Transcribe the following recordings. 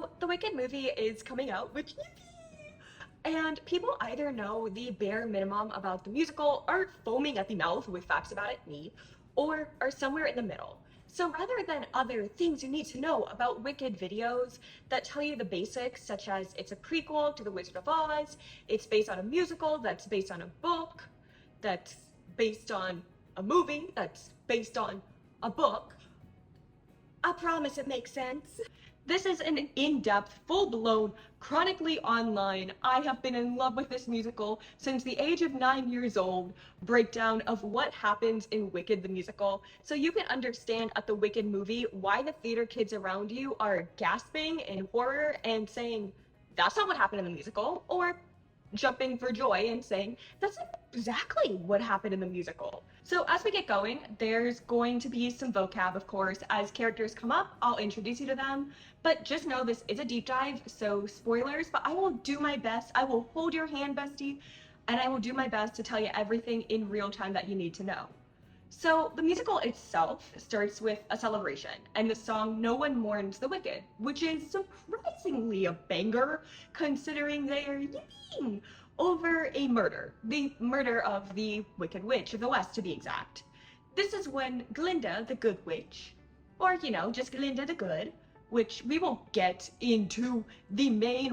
So the Wicked movie is coming out, which and people either know the bare minimum about the musical, are foaming at the mouth with facts about it, me, or are somewhere in the middle. So rather than other things you need to know about Wicked videos that tell you the basics, such as it's a prequel to The Wizard of Oz, it's based on a musical that's based on a book, that's based on a movie, that's based on a book, I promise it makes sense. This is an in-depth, full-blown, chronically online, I have been in love with this musical since the age of 9 years old breakdown of what happens in Wicked the musical, so you can understand at the Wicked movie why the theater kids around you are gasping in horror and saying, that's not what happened in the musical, or jumping for joy and saying, that's exactly what happened in the musical. So as we get going, there's going to be some vocab, of course. As characters come up, I'll introduce you to them, but just know this is a deep dive, so spoilers, but I will do my best. I will hold your hand, bestie, and I will do my best to tell you everything in real time that you need to know. So the musical itself starts with a celebration and the song No One Mourns the Wicked, which is surprisingly a banger considering they are yipping over a murder, the murder of the Wicked Witch of the West to be exact. This is when Glinda, the Good Witch, or just Glinda the Good, which we will get into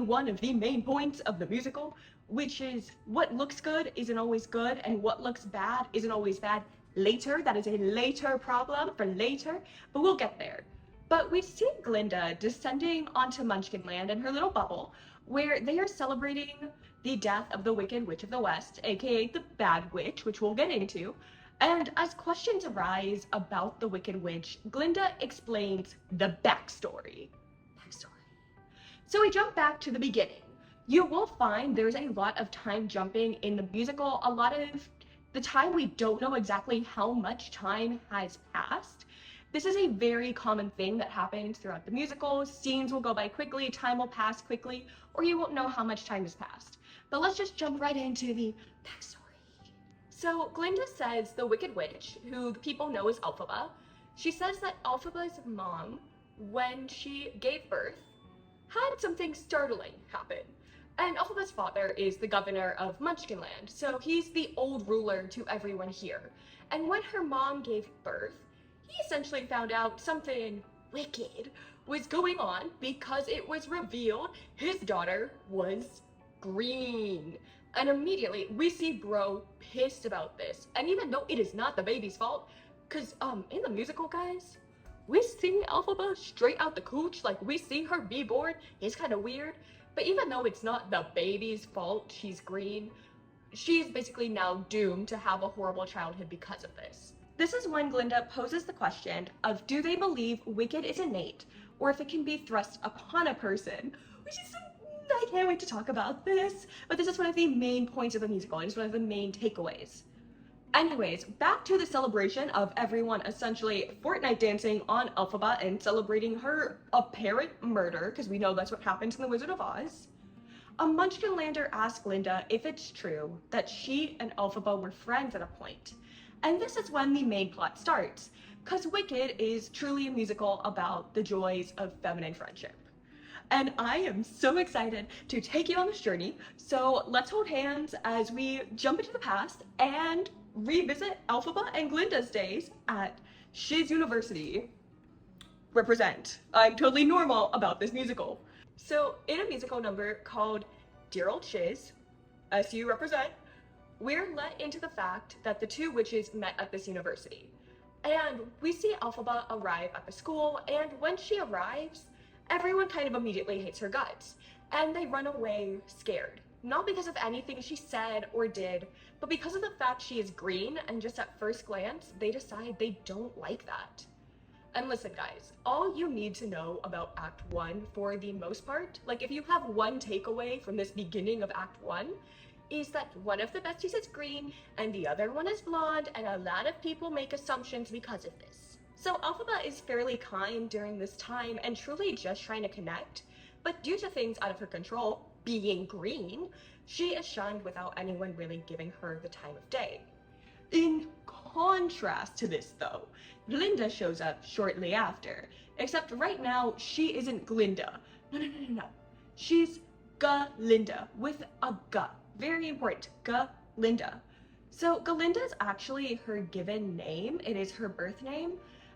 one of the main points of the musical, which is what looks good isn't always good and what looks bad isn't always bad. Later, that is a later problem for later, but we'll get there. But we see Glinda descending onto Munchkinland in her little bubble, where they are celebrating the death of the Wicked Witch of the West, aka the Bad Witch, which we'll get into. And as questions arise about the Wicked Witch, Glinda explains the backstory. So we jump back to the beginning. You will find there's a lot of time jumping in the musical, a lot of the time we don't know exactly how much time has passed. This is a very common thing that happens throughout the musical. Scenes will go by quickly, time will pass quickly, or you won't know how much time has passed. But let's just jump right into the backstory. So Glinda says the Wicked Witch, who the people know as Elphaba, she says that Elphaba's mom, when she gave birth, had something startling happen. And Elphaba's father is the governor of Munchkinland, so he's the old ruler to everyone here. And when her mom gave birth, he essentially found out something wicked was going on because it was revealed his daughter was green. And immediately we see Bro pissed about this. And even though it is not the baby's fault, because in the musical, guys, we see Elphaba straight out the cooch, like we see her be born. It's kind of weird. But even though it's not the baby's fault she's green, she's basically now doomed to have a horrible childhood because of this. This is when Glinda poses the question of do they believe Wicked is innate, or if it can be thrust upon a person, which is I can't wait to talk about this, but this is one of the main points of the musical, and it's one of the main takeaways. Anyways, back to the celebration of everyone essentially Fortnite dancing on Elphaba and celebrating her apparent murder, because we know that's what happens in The Wizard of Oz. A Munchkinlander asks Glinda if it's true that she and Elphaba were friends at a point. And this is when the main plot starts, because Wicked is truly a musical about the joys of feminine friendship. And I am so excited to take you on this journey, so let's hold hands as we jump into the past and revisit Elphaba and Glinda's days at Shiz University. Represent. I'm totally normal about this musical. So in a musical number called Dear Old Shiz, SU represent, we're let into the fact that the two witches met at this university. And we see Elphaba arrive at the school, and when she arrives, everyone kind of immediately hates her guts, and they run away scared. Not because of anything she said or did, but because of the fact she is green, and just at first glance, they decide they don't like that. And listen guys, all you need to know about Act 1 for the most part, like if you have one takeaway from this beginning of Act 1, is that one of the besties is green, and the other one is blonde, and a lot of people make assumptions because of this. So Elphaba is fairly kind during this time and truly just trying to connect, but due to things out of her control, being green, she is shunned without anyone really giving her the time of day. In contrast to this though, Glinda shows up shortly after, except right now she isn't Glinda. No, no, no, no, no. She's Galinda with a G. Very important. Galinda. So Galinda is actually her given name. It is her birth name.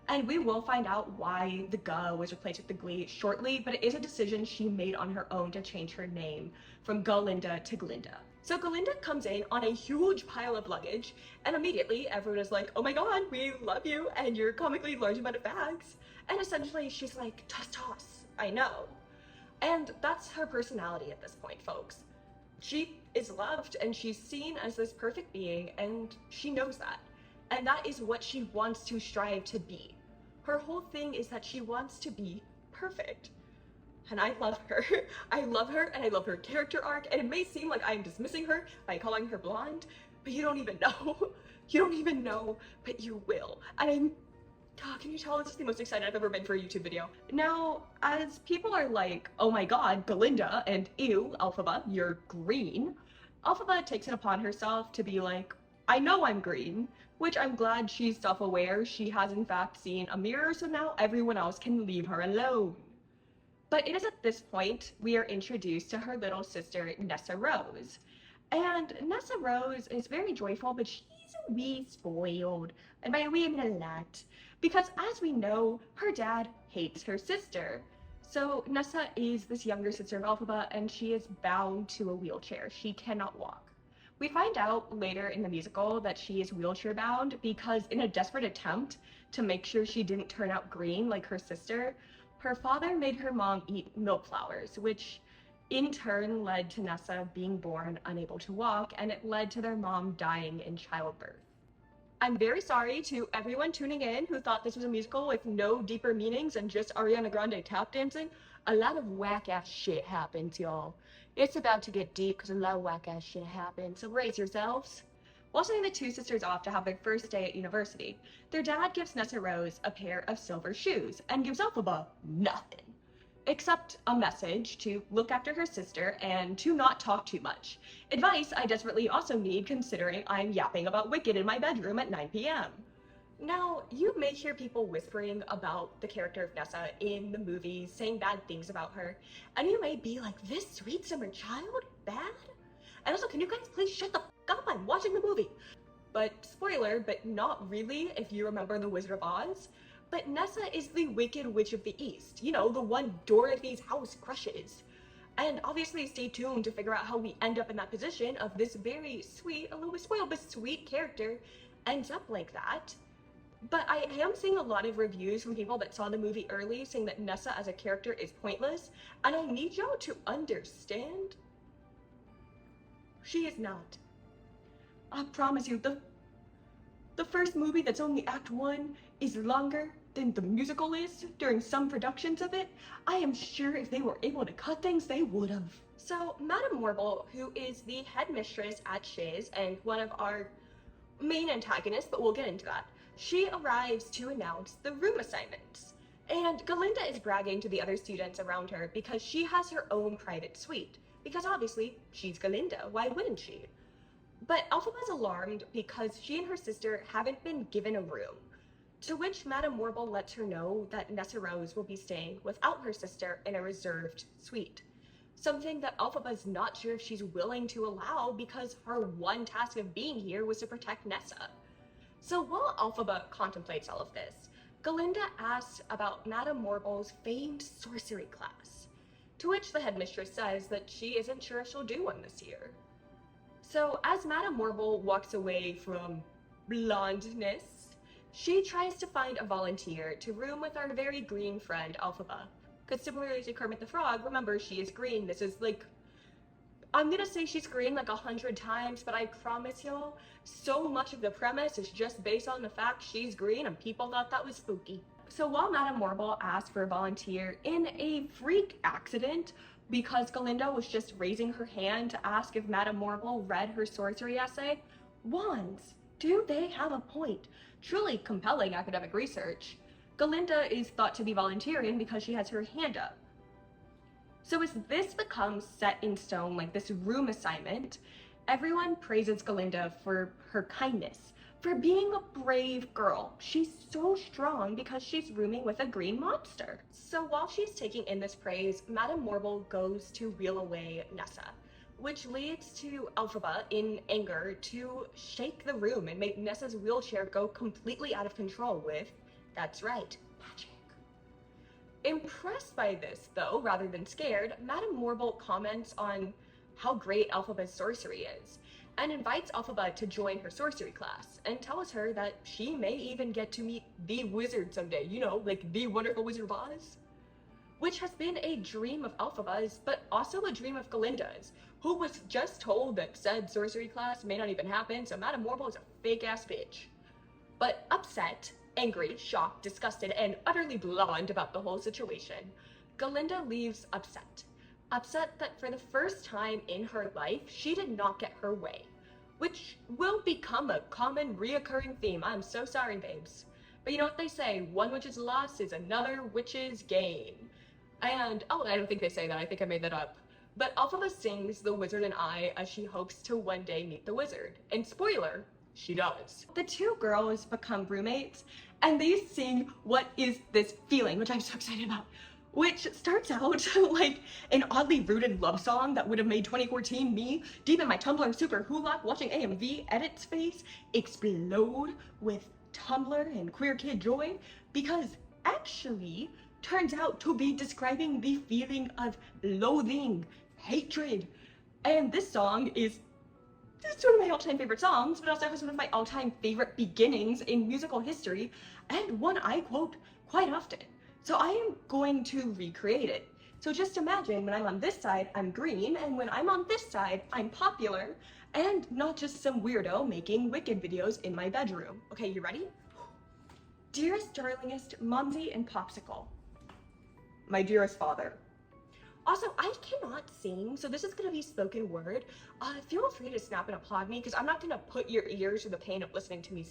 And we will find out why the G was replaced with the Glee shortly, but it is a decision she made on her own to change her name from Galinda to Glinda. So Galinda comes in on a huge pile of luggage, and immediately everyone is like, oh my god, we love you and your comically large amount of bags. And essentially she's like, toss toss, I know. And that's her personality at this point, folks. She is loved and she's seen as this perfect being, and she knows that. And that is what she wants to strive to be. Her whole thing is that she wants to be perfect. And I love her. I love her and I love her character arc, and it may seem like I'm dismissing her by calling her blonde, but you don't even know. You don't even know, but you will. And can you tell this is the most excited I've ever been for a YouTube video? Now, as people are like, oh my god, Galinda, and ew, Elphaba, you're green, Elphaba takes it upon herself to be like, I know I'm green, which I'm glad she's self-aware. She has in fact seen a mirror, so now everyone else can leave her alone. But it is at this point we are introduced to her little sister, Nessa Rose. And Nessa Rose is very joyful, but she's a wee spoiled. And by a wee, I mean a lot. Because as we know, her dad hates her sister. So Nessa is this younger sister of Elphaba, and she is bound to a wheelchair. She cannot walk. We find out later in the musical that she is wheelchair bound because in a desperate attempt to make sure she didn't turn out green like her sister, her father made her mom eat milk flowers, which in turn led to Nessa being born unable to walk, and it led to their mom dying in childbirth. I'm very sorry to everyone tuning in who thought this was a musical with no deeper meanings and just Ariana Grande tap dancing. A lot of whack-ass shit happens, y'all. It's about to get deep because a lot of whack-ass shit happens, so brace yourselves. While sending the two sisters off to have their first day at university, their dad gives Nessa Rose a pair of silver shoes and gives Elphaba nothing. Except a message to look after her sister and to not talk too much. Advice I desperately also need considering I'm yapping about Wicked in my bedroom at 9 p.m. Now, you may hear people whispering about the character of Nessa in the movies, saying bad things about her, and you may be like, this sweet summer child? Bad? And also, can you guys please shut the f*** up? I'm watching the movie! But, spoiler, but not really if you remember The Wizard of Oz. But Nessa is the Wicked Witch of the East, you know, the one Dorothy's house crushes. And obviously stay tuned to figure out how we end up in that position of this very sweet, a little bit spoiled, but sweet character ends up like that. But I am seeing a lot of reviews from people that saw the movie early saying that Nessa as a character is pointless, and I need y'all to understand, she is not. I promise you, the first movie that's only Act 1 is longer than the musical is during some productions of it. I am sure if they were able to cut things, they would have. So Madame Morble, who is the headmistress at Shiz and one of our main antagonists, but we'll get into that, she arrives to announce the room assignments. And Galinda is bragging to the other students around her because she has her own private suite. Because obviously, she's Galinda, why wouldn't she? But Elphaba's alarmed because she and her sister haven't been given a room. To which Madame Morble lets her know that Nessa Rose will be staying without her sister in a reserved suite. Something that Elphaba's not sure if she's willing to allow because her one task of being here was to protect Nessa. So while Elphaba contemplates all of this, Galinda asks about Madame Morble's famed sorcery class, to which the headmistress says that she isn't sure if she'll do one this year. So as Madame Morble walks away from blondness, she tries to find a volunteer to room with our very green friend, Elphaba. Because similarly to Kermit the Frog, remember, she is green. This is like, I'm gonna say she's green like 100 times, but I promise y'all, so much of the premise is just based on the fact she's green and people thought that was spooky. So while Madame Morble asked for a volunteer in a freak accident, because Galinda was just raising her hand to ask if Madame Morble read her sorcery essay, wands, do they have a point? Truly compelling academic research. Galinda is thought to be volunteering because she has her hand up. So as this becomes set in stone, like this room assignment, everyone praises Galinda for her kindness, for being a brave girl. She's so strong because she's rooming with a green monster. So while she's taking in this praise, Madame Morble goes to reel away Nessa, which leads to Elphaba in anger to shake the room and make Nessa's wheelchair go completely out of control with, that's right, magic. Impressed by this, though, rather than scared, Madame Morble comments on how great Elphaba's sorcery is, and invites Elphaba to join her sorcery class, and tells her that she may even get to meet the wizard someday, you know, like the wonderful Wizard of Oz? Which has been a dream of Elphaba's, but also a dream of Galinda's, who was just told that said sorcery class may not even happen, so Madame Morble is a fake-ass bitch. But upset, angry, shocked, disgusted, and utterly blonde about the whole situation, Galinda leaves upset. Upset that for the first time in her life, she did not get her way, which will become a common reoccurring theme. I'm so sorry, babes. But you know what they say, one witch's loss is another witch's gain. And, oh, I don't think they say that, I think I made that up. But Elphaba sings The Wizard and I as she hopes to one day meet the wizard. And spoiler, she does. The two girls become roommates, and they sing What Is This Feeling, which I'm so excited about. Which starts out like an oddly rooted love song that would have made 2014 me, deep in my Tumblr super hulak watching AMV edits face, explode with Tumblr and queer kid joy, because actually turns out to be describing the feeling of loathing, hatred. And this song is one of my all-time favorite songs, but also has one of my all-time favorite beginnings in musical history, and one I quote quite often. So I am going to recreate it. So just imagine when I'm on this side, I'm green, and when I'm on this side, I'm popular, and not just some weirdo making Wicked videos in my bedroom. Okay, you ready? Dearest, darlingest, Mumsy and Popsicle. My dearest father. Also, I cannot sing, so this is gonna be spoken word. Feel free to snap and applaud me, because I'm not gonna put your ears through the pain of listening to me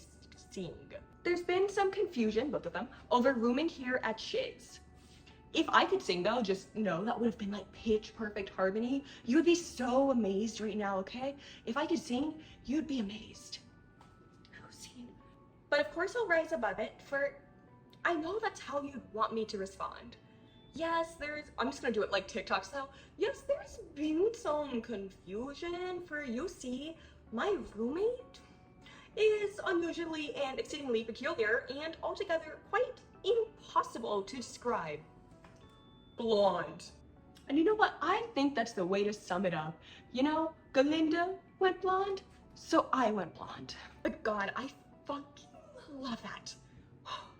sing. There's been some confusion, both of them, over rooming here at Shiz. If I could sing though, just know that would have been like pitch perfect harmony. You would be so amazed right now, okay? If I could sing, you'd be amazed. But of course I'll rise above it, for I know that's how you'd want me to respond. Yes, I'm just gonna do it like TikTok style. Yes, there's been some confusion, for you see, my roommate is unusually and exceedingly peculiar and altogether quite impossible to describe. Blonde. And you know what? I think that's the way to sum it up. You know, Galinda went blonde, so I went blonde. But God, I fucking love that.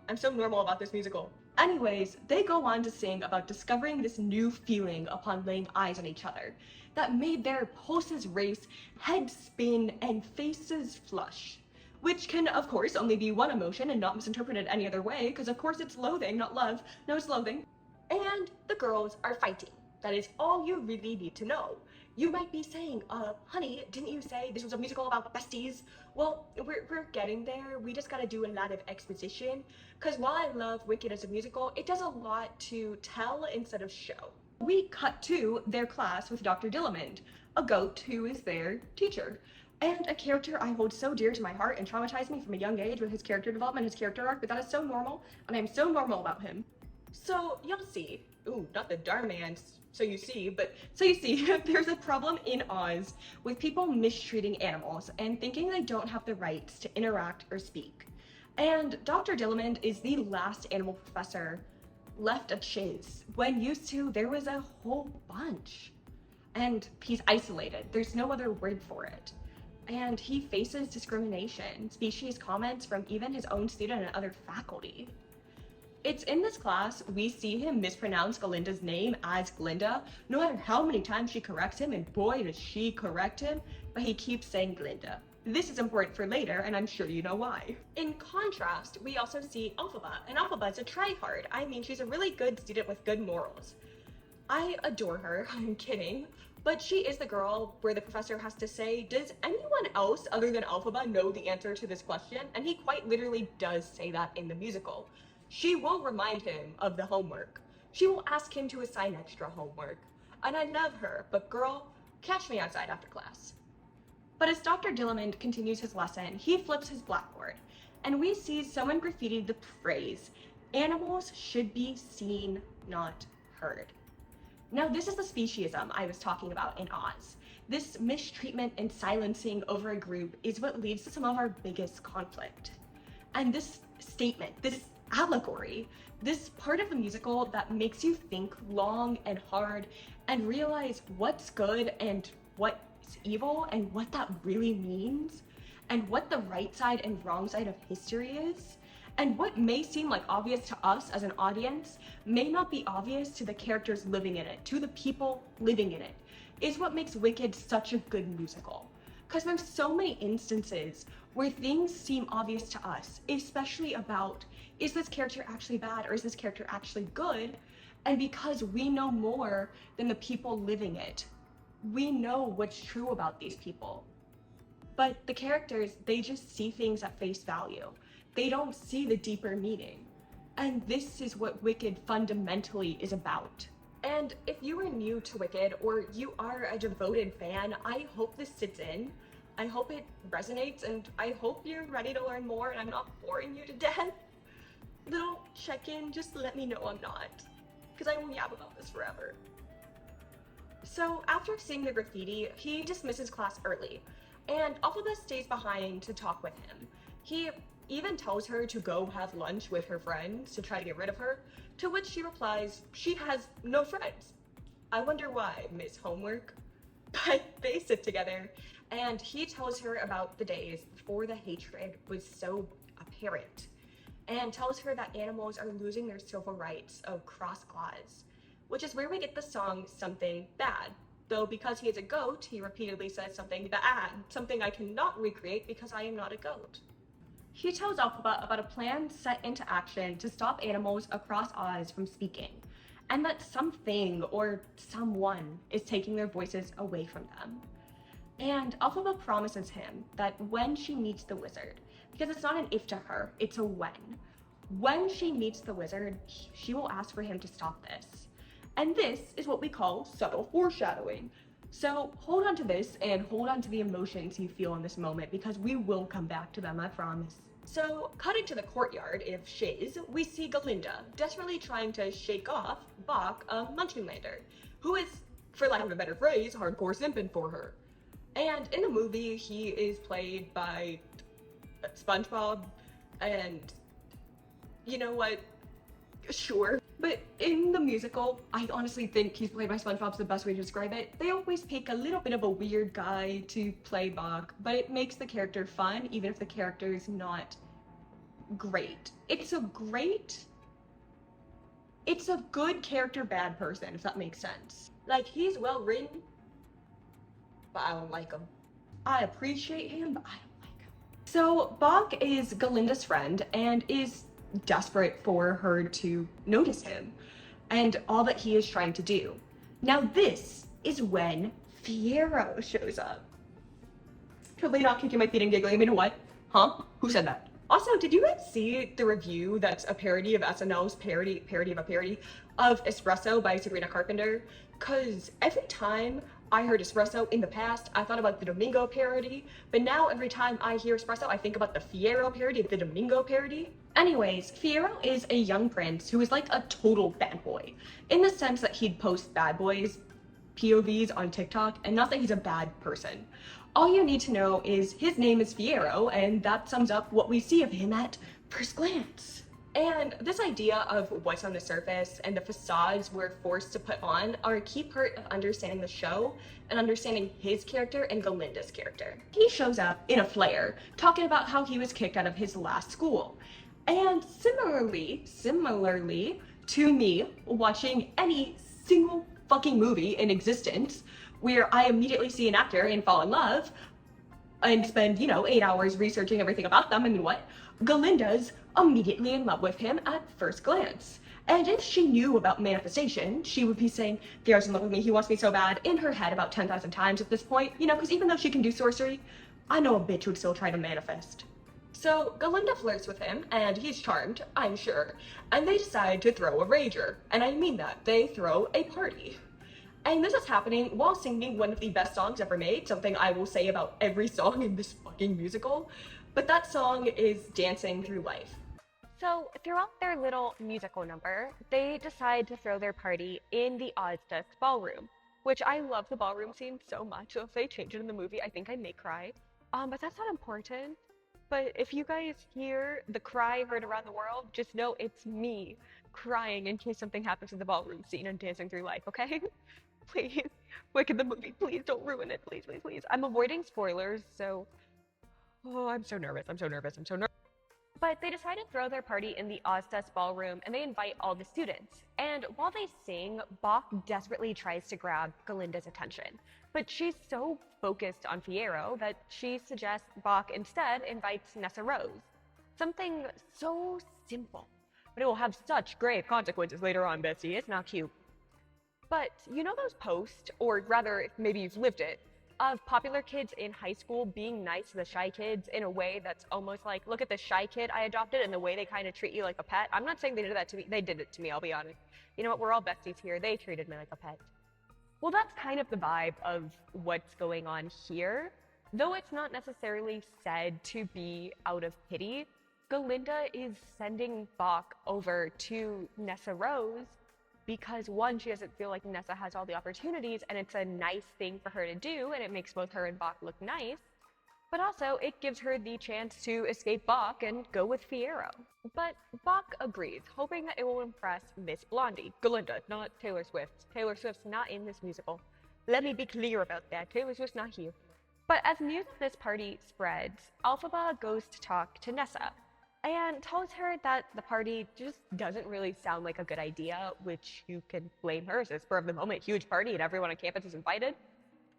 I'm so normal about this musical. Anyways, they go on to sing about discovering this new feeling upon laying eyes on each other that made their pulses race, heads spin, and faces flush. Which can, of course, only be one emotion and not misinterpreted any other way, because of course it's loathing, not love. No, it's loathing. And the girls are fighting. That is all you really need to know. You might be saying, honey, didn't you say this was a musical about besties? Well, we're getting there. We just gotta do a lot of exposition. Because while I love Wicked as a musical, it does a lot to tell instead of show. We cut to their class with Dr. Dillamond, a goat who is their teacher. And a character I hold so dear to my heart and traumatized me from a young age with his character development, his character arc, but that is so normal, and I'm so normal about him. So you'll see, ooh, not the Darman, so you see, there's a problem in Oz with people mistreating animals and thinking they don't have the rights to interact or speak. And Dr. Dillamond is the last animal professor left at Shiz, when used to there was a whole bunch. And he's isolated, there's no other word for it. And he faces discrimination, species comments from even his own student and other faculty. It's in this class we see him mispronounce Galinda's name as Glinda, no matter how many times she corrects him, and boy does she correct him, but he keeps saying Glinda. This is important for later, and I'm sure you know why. In contrast, we also see Elphaba, and Elphaba is a tryhard. I mean, she's a really good student with good morals. I adore her, I'm kidding. But she is the girl where the professor has to say, does anyone else other than Elphaba know the answer to this question? And he quite literally does say that in the musical. She will remind him of the homework. She will ask him to assign extra homework. And I love her, but girl, catch me outside after class. But as Dr. Dillamond continues his lesson, he flips his blackboard, and we see someone graffitied the phrase, "Animals should be seen, not heard." Now, this is the speciesism I was talking about in Oz. This mistreatment and silencing over a group is what leads to some of our biggest conflict. And this statement, this allegory, this part of the musical that makes you think long and hard and realize what's good and what's evil and what that really means, and what the right side and wrong side of history is, and what may seem like obvious to us as an audience may not be obvious to the characters living in it, to the people living in it, is what makes Wicked such a good musical. Because there's so many instances where things seem obvious to us, especially about, is this character actually bad or is this character actually good? And because we know more than the people living it, we know what's true about these people. But the characters, they just see things at face value. They don't see the deeper meaning. And this is what Wicked fundamentally is about. And if you are new to Wicked, or you are a devoted fan, I hope this sits in. I hope it resonates, and I hope you're ready to learn more and I'm not boring you to death. Little check-in, just let me know I'm not, because I will yap about this forever. So after seeing the graffiti, he dismisses class early, and Alphaba stays behind to talk with him. He even tells her to go have lunch with her friends to try to get rid of her, to which she replies she has no friends. I wonder why, Miss Homework. But they sit together, and he tells her about the days before the hatred was so apparent, and tells her that animals are losing their civil rights of cross-claws, which is where we get the song Something Bad. Though because he is a goat, he repeatedly says something bad, something I cannot recreate because I am not a goat. He tells Alphaba about a plan set into action to stop animals across Oz from speaking, and that something or someone is taking their voices away from them. And Alphaba promises him that when she meets the wizard, because it's not an if to her, it's a when she meets the wizard, she will ask for him to stop this. And this is what we call subtle foreshadowing. So hold on to this and hold on to the emotions you feel in this moment, because we will come back to them, I promise. So, cutting to the courtyard of Shiz, we see Galinda desperately trying to shake off Bach, a Munchenlander, who is, for lack of a better phrase, hardcore simping for her. And in the movie, he is played by SpongeBob, and you know what? Sure. But in the musical, I honestly think he's played by SpongeBob's the best way to describe it. They always pick a little bit of a weird guy to play Bach, but it makes the character fun, even if the character is not great. It's a good character, bad person, if that makes sense. Like, he's well written, but I don't like him. I appreciate him, but I don't like him. So Bach is Galinda's friend and is desperate for her to notice him and all that he is trying to do. Now this is when Fiyero shows up. Totally not kicking my feet and giggling. I mean, what? Huh? Who said that? Also, did you guys see the review that's a parody of SNL's parody of a parody of Espresso by Sabrina Carpenter? Cause every time I heard Espresso in the past, I thought about the Domingo parody, but now every time I hear Espresso, I think about the Fiyero parody of the Domingo parody. Anyways, Fiyero is a young prince who is like a total bad boy, in the sense that he'd post bad boys POVs on TikTok, and not that he's a bad person. All you need to know is his name is Fiyero, and that sums up what we see of him at first glance. And this idea of what's on the surface and the facades we're forced to put on are a key part of understanding the show and understanding his character and Galinda's character. He shows up in a flare, talking about how he was kicked out of his last school. And similarly to me, watching any single fucking movie in existence where I immediately see an actor and fall in love and spend, 8 hours researching everything about them, and what? Galinda's immediately in love with him at first glance. And if she knew about manifestation, she would be saying, Fiyero's in love with me, he wants me so bad, in her head about 10,000 times at this point, because even though she can do sorcery, I know a bitch would still try to manifest. So Galinda flirts with him, and he's charmed, I'm sure, and they decide to throw a rager. And I mean that, they throw a party. And this is happening while singing one of the best songs ever made, something I will say about every song in this fucking musical. But that song is Dancing Through Life. So, throughout their little musical number, they decide to throw their party in the Ozdesk ballroom, which I love the ballroom scene so much, so if they change it in the movie, I think I may cry. But that's not important. But if you guys hear the cry heard around the world, just know it's me crying in case something happens to the ballroom scene and Dancing Through Life, okay? Please, look at the movie, please don't ruin it, please, please, please. I'm avoiding spoilers, so... Oh, I'm so nervous, I'm so nervous, I'm so nervous. But they decide to throw their party in the Oztest ballroom and they invite all the students. And while they sing, Bach desperately tries to grab Galinda's attention. But she's so focused on Fiyero that she suggests Bach instead invites Nessa Rose. Something so simple, but it will have such grave consequences later on, Bessie. It's not cute. But you know those posts, or rather, maybe you've lived it, of popular kids in high school being nice to the shy kids in a way that's almost like, look at the shy kid I adopted and the way they kind of treat you like a pet. I'm not saying they did that to me. They did it to me, I'll be honest. You know what? We're all besties here. They treated me like a pet. Well, that's kind of the vibe of what's going on here. Though it's not necessarily said to be out of pity, Galinda is sending Bach over to Nessa Rose because one, she doesn't feel like Nessa has all the opportunities and it's a nice thing for her to do and it makes both her and Bach look nice, but also it gives her the chance to escape Bach and go with Fiyero. But Bach agrees, hoping that it will impress Miss Blondie, Galinda, not Taylor Swift. Taylor Swift's not in this musical. Let me be clear about that, Taylor Swift's not here. But as news of this party spreads, Elphaba goes to talk to Nessa, and tells her that the party just doesn't really sound like a good idea, which you can blame her, it's a spur of the moment, huge party and everyone on campus is invited.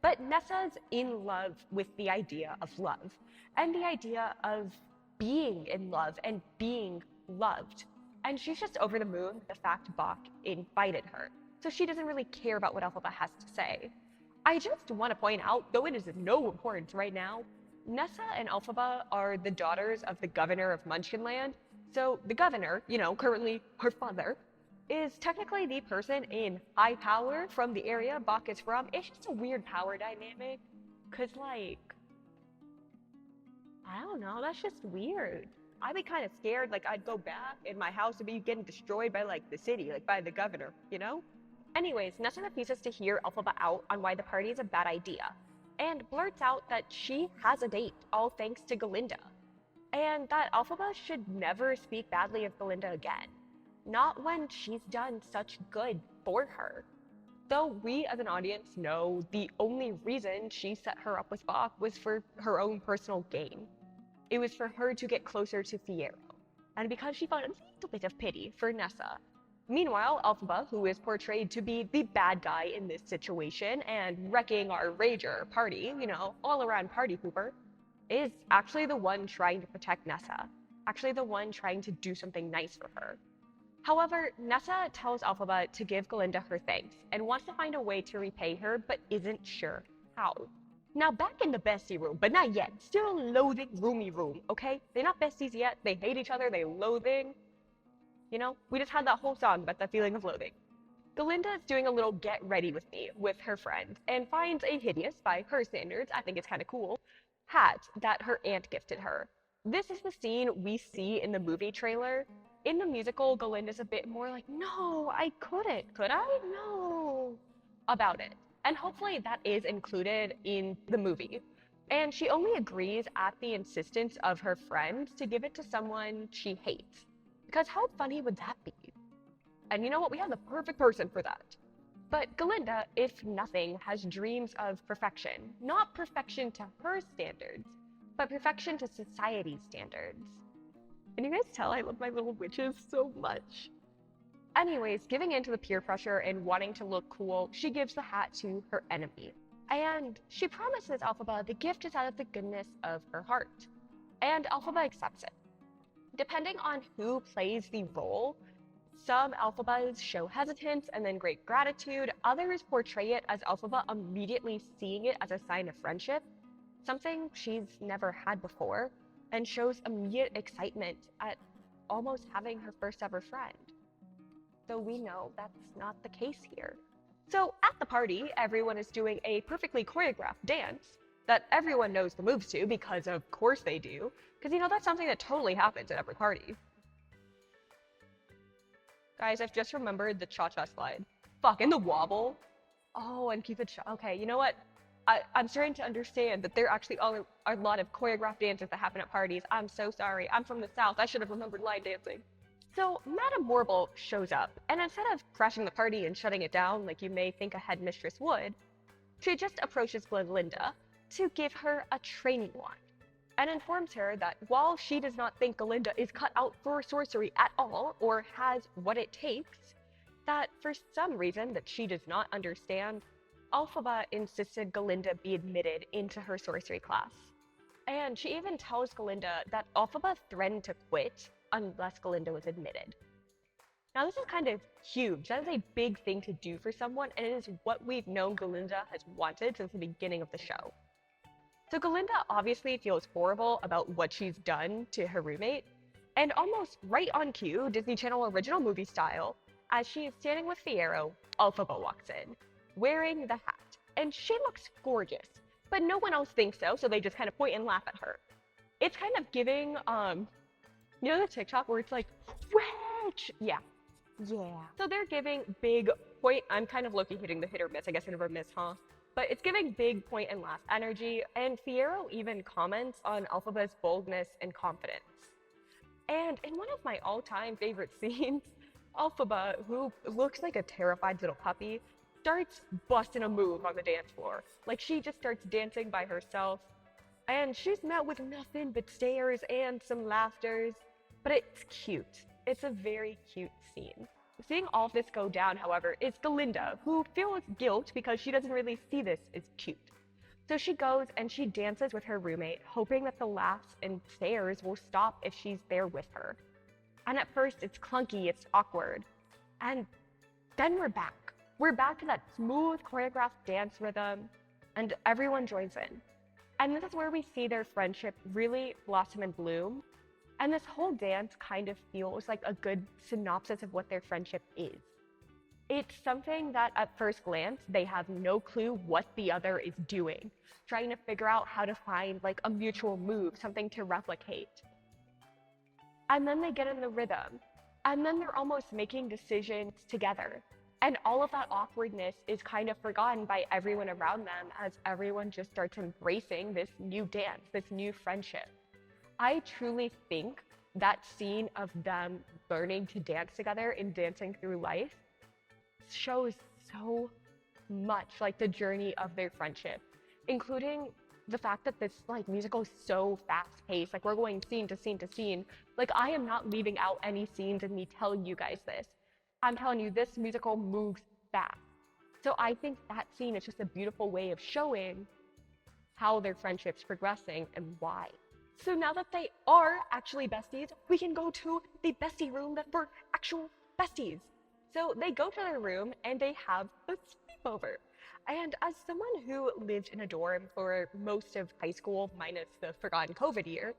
But Nessa's in love with the idea of love, and the idea of being in love and being loved. And she's just over the moon with the fact Bach invited her, so she doesn't really care about what Elphaba has to say. I just want to point out, though it is of no importance right now, Nessa and Elphaba are the daughters of the governor of Munchkinland, so the governor, you know, currently her father, is technically the person in high power from the area Bach is from. It's just a weird power dynamic, cause like, I don't know, that's just weird. I'd be kind of scared, like I'd go back and my house would be getting destroyed by like the city, like by the governor, you know? Anyways, Nessa refuses to hear Elphaba out on why the party is a bad idea, and blurts out that she has a date, all thanks to Galinda, and that Elphaba should never speak badly of Galinda again, not when she's done such good for her. Though we as an audience know the only reason she set her up with Bach was for her own personal gain. It was for her to get closer to Fiyero, and because she felt a little bit of pity for Nessa. Meanwhile, Elphaba, who is portrayed to be the bad guy in this situation and wrecking our rager party, you know, all around party pooper, is actually the one trying to protect Nessa, actually the one trying to do something nice for her. However, Nessa tells Elphaba to give Galinda her thanks and wants to find a way to repay her, but isn't sure how. Now back in the bestie room, but not yet, still loathing roomy room, okay? They're not besties yet, they hate each other, they loathing. You know, we just had that whole song about that feeling of loathing. Galinda is doing a little get ready with me with her friend and finds a hideous, by her standards, I think it's kind of cool, hat that her aunt gifted her. This is the scene we see in the movie trailer. In the musical, Galinda's a bit more like, no, I couldn't, could I? No, about it. And hopefully that is included in the movie. And she only agrees at the insistence of her friend to give it to someone she hates. Because how funny would that be? And you know what? We have the perfect person for that. But Galinda, if nothing, has dreams of perfection. Not perfection to her standards, but perfection to society's standards. Can you guys tell I love my little witches so much? Anyways, giving in to the peer pressure and wanting to look cool, she gives the hat to her enemy. And she promises Elphaba the gift is out of the goodness of her heart. And Elphaba accepts it. Depending on who plays the role, some Elphabas show hesitance and then great gratitude, others portray it as Elphaba immediately seeing it as a sign of friendship, something she's never had before, and shows immediate excitement at almost having her first ever friend. Though we know that's not the case here. So at the party, everyone is doing a perfectly choreographed dance that everyone knows the moves to because of course they do, because that's something that totally happens at every party. Guys, I've just remembered the cha-cha slide. Fuck, and the wobble. Oh, and keep it okay, you know what? I'm starting to understand that there actually are a lot of choreographed dances that happen at parties. I'm so sorry. I'm from the South. I should have remembered line dancing. So Madame Warble shows up, and instead of crashing the party and shutting it down like you may think a headmistress would, she just approaches Glinda to give her a training wand, and informs her that while she does not think Glinda is cut out for sorcery at all, or has what it takes, that for some reason that she does not understand, Elphaba insisted Glinda be admitted into her sorcery class. And she even tells Glinda that Elphaba threatened to quit unless Glinda was admitted. Now this is kind of huge. That is a big thing to do for someone, and it is what we've known Glinda has wanted since the beginning of the show. So Glinda obviously feels horrible about what she's done to her roommate, and almost right on cue, Disney Channel original movie style, as she is standing with Fiyero, Elphaba walks in, wearing the hat, and she looks gorgeous, but no one else thinks so, so they just kind of point and laugh at her. It's kind of giving, the TikTok where it's like, witch! Yeah. So they're giving big point, I'm kind of low-key hitting the hit or miss, I guess I never miss, huh? But it's giving big point and laugh energy, and Fiyero even comments on Elphaba's boldness and confidence. And in one of my all-time favorite scenes, Elphaba, who looks like a terrified little puppy, starts busting a move on the dance floor. Like, she just starts dancing by herself, and she's met with nothing but stares and some laughters, but it's cute. It's a very cute scene. Seeing all of this go down, however, is Glinda, who feels guilt because she doesn't really see this as cute. So she goes and she dances with her roommate, hoping that the laughs and stares will stop if she's there with her. And at first, it's clunky, it's awkward. And then we're back. We're back to that smooth, choreographed dance rhythm, and everyone joins in. And this is where we see their friendship really blossom and bloom. And this whole dance kind of feels like a good synopsis of what their friendship is. It's something that at first glance, they have no clue what the other is doing, trying to figure out how to find like a mutual move, something to replicate. And then they get in the rhythm, and then they're almost making decisions together. And all of that awkwardness is kind of forgotten by everyone around them as everyone just starts embracing this new dance, this new friendship. I truly think that scene of them learning to dance together and dancing through life shows so much like the journey of their friendship, including the fact that this like musical is so fast paced. Like, we're going scene to scene to scene. Like, I am not leaving out any scenes in me telling you guys this. I'm telling you, this musical moves fast. So I think that scene is just a beautiful way of showing how their friendship's progressing and why. So now that they are actually besties, we can go to the bestie room that for actual besties. So they go to their room and they have a sleepover. And as someone who lived in a dorm for most of high school, minus the forgotten COVID year,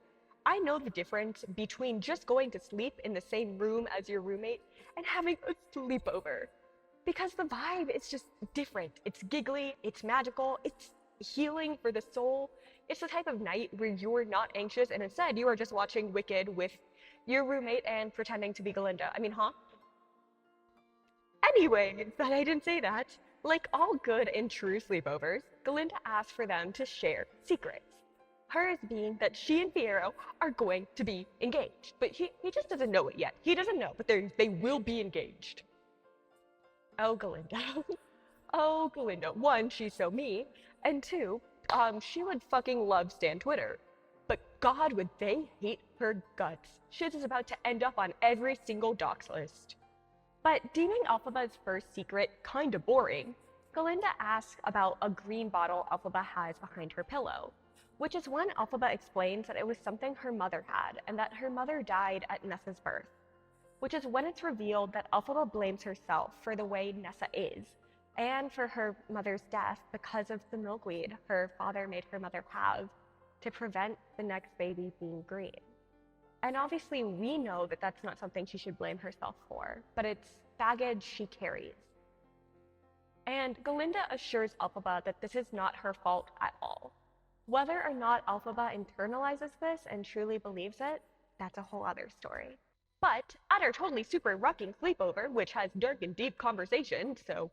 I know the difference between just going to sleep in the same room as your roommate and having a sleepover. Because the vibe is just different. It's giggly, it's magical, it's healing for the soul. It's the type of night where you're not anxious and instead you are just watching Wicked with your roommate and pretending to be Glinda. I mean, huh? Anyway, but I didn't say that. Like all good and true sleepovers, Glinda asked for them to share secrets. Hers being that she and Fiyero are going to be engaged. But he just doesn't know it yet. He doesn't know, but they will be engaged. Oh, Glinda. Oh, Glinda. One, she's so me. And two, she would fucking love Stan Twitter. But God, would they hate her guts. Shiz is about to end up on every single docs list. But deeming Elphaba's first secret kinda boring, Glinda asks about a green bottle Elphaba has behind her pillow, which is when Elphaba explains that it was something her mother had and that her mother died at Nessa's birth, which is when it's revealed that Elphaba blames herself for the way Nessa is, and for her mother's death because of the milkweed her father made her mother have to prevent the next baby being green. And obviously we know that that's not something she should blame herself for, but it's baggage she carries. And Galinda assures Elphaba that this is not her fault at all. Whether or not Elphaba internalizes this and truly believes it, that's a whole other story. But at our totally super rocking sleepover, which has dark and deep conversations, so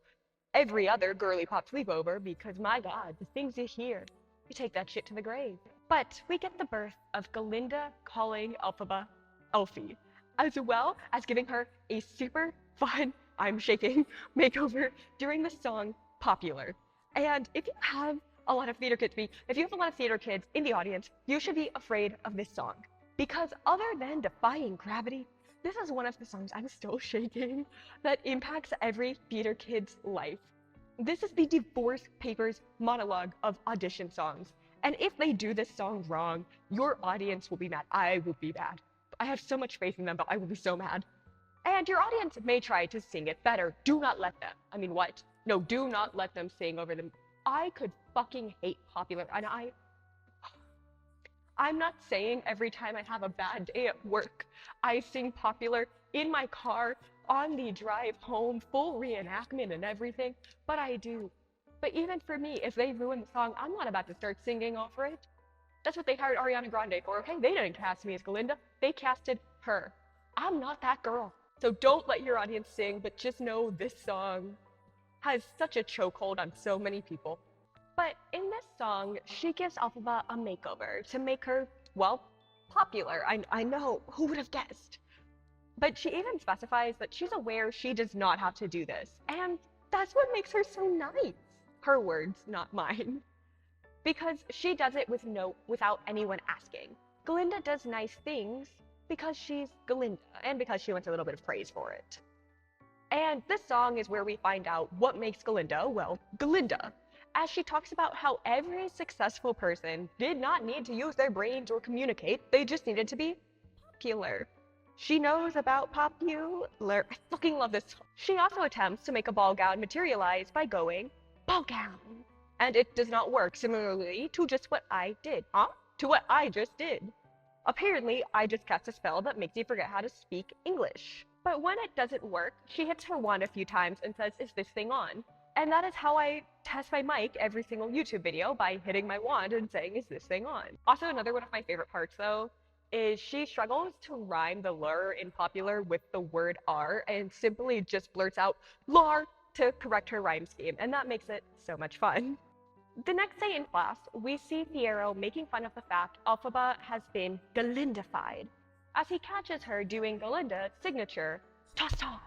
every other girly pop sleepover, because my god, the things you hear, you take that shit to the grave. But we get the birth of Galinda calling Elphaba Elfie, as well as giving her a super fun, I'm shaking, makeover during the song Popular. And if you have a lot of theater kids, if you have a lot of theater kids in the audience, you should be afraid of this song. Because other than Defying Gravity, this is one of the songs I'm still shaking that impacts every theater kid's life. This is the divorce papers monologue of audition songs. And if they do this song wrong, your audience will be mad. I will be mad. I have so much faith in them, but I will be so mad. And your audience may try to sing it better. Do not let them. I mean, what? No, do not let them sing over them. I could fucking hate Popular, and I'm not saying every time I have a bad day at work, I sing Popular in my car, on the drive home, full reenactment and everything, but I do. But even for me, if they ruin the song, I'm not about to start singing over it. That's what they hired Ariana Grande for, okay? They didn't cast me as Galinda, they casted her. I'm not that girl. So don't let your audience sing, but just know this song has such a chokehold on so many people. But in this song, she gives Elphaba a makeover to make her, well, popular. I know, who would have guessed? But she even specifies that she's aware she does not have to do this. And that's what makes her so nice. Her words, not mine. Because she does it without anyone asking. Galinda does nice things because she's Galinda, and because she wants a little bit of praise for it. And this song is where we find out what makes Galinda, well, Galinda, as she talks about how every successful person did not need to use their brains or communicate, they just needed to be popular. She knows about popular. I fucking love this song. She also attempts to make a ball gown materialize by going, ball gown. And it does not work, similarly to just what I did. To what I just did. Apparently, I just cast a spell that makes you forget how to speak English. But when it doesn't work, she hits her wand a few times and says, is this thing on? And that is how I test my mic every single YouTube video, by hitting my wand and saying, is this thing on? Also, another one of my favorite parts, though, is she struggles to rhyme the lur in Popular with the word R, and simply just blurts out, lar, to correct her rhyme scheme, and that makes it so much fun. The next day in class, we see Fiyero making fun of the fact Elphaba has been Galindified, as he catches her doing Galinda's signature, toss toss.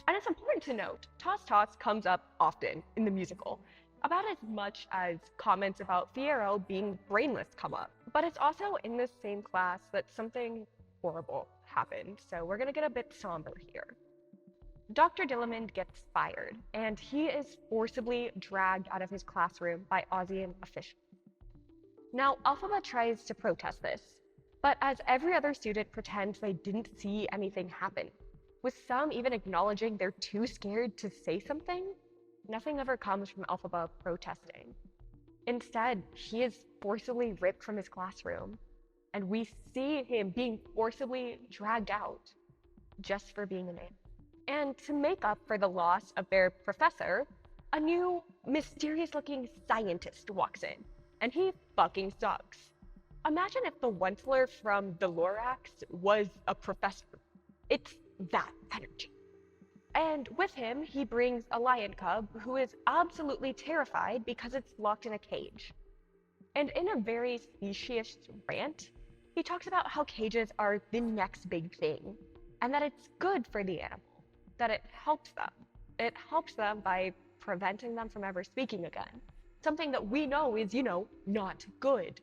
And it's important to note, toss toss comes up often in the musical, about as much as comments about Fiyero being brainless come up. But it's also in this same class that something horrible happened, so we're gonna get a bit somber here. Dr. Dillamond gets fired, and he is forcibly dragged out of his classroom by Ozian officials. Now, Elphaba tries to protest this, but as every other student pretends they didn't see anything happen, with some even acknowledging they're too scared to say something, nothing ever comes from Elphaba protesting. Instead, he is forcibly ripped from his classroom, and we see him being forcibly dragged out just for being a man. And to make up for the loss of their professor, a new, mysterious-looking scientist walks in, and he fucking sucks. Imagine if the Onceler from the Lorax was a professor. It's that energy. And with him, he brings a lion cub who is absolutely terrified because it's locked in a cage. And in a very specious rant, he talks about how cages are the next big thing, and that it's good for the animal, that it helps them. It helps them by preventing them from ever speaking again. Something that we know is, not good.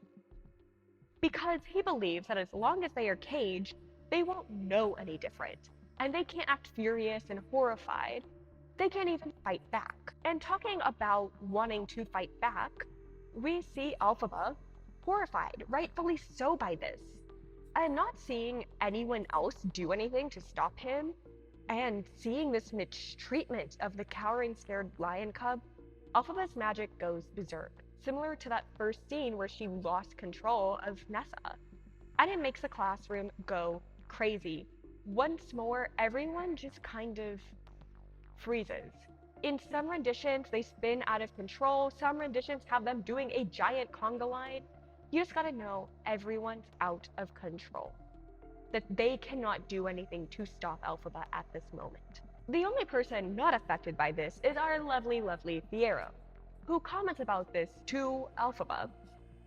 Because he believes that as long as they are caged, they won't know any different. And they can't act furious and horrified. They can't even fight back. And talking about wanting to fight back, we see Elphaba horrified, rightfully so, by this. And not seeing anyone else do anything to stop him, and seeing this mistreatment of the cowering, scared lion cub, Elphaba's magic goes berserk, similar to that first scene where she lost control of Nessa. And it makes the classroom go crazy. Once more, everyone just kind of freezes. In some renditions, they spin out of control. Some renditions have them doing a giant conga line. You just gotta know everyone's out of control. That they cannot do anything to stop Elphaba at this moment. The only person not affected by this is our lovely, lovely Fiero, who comments about this to Elphaba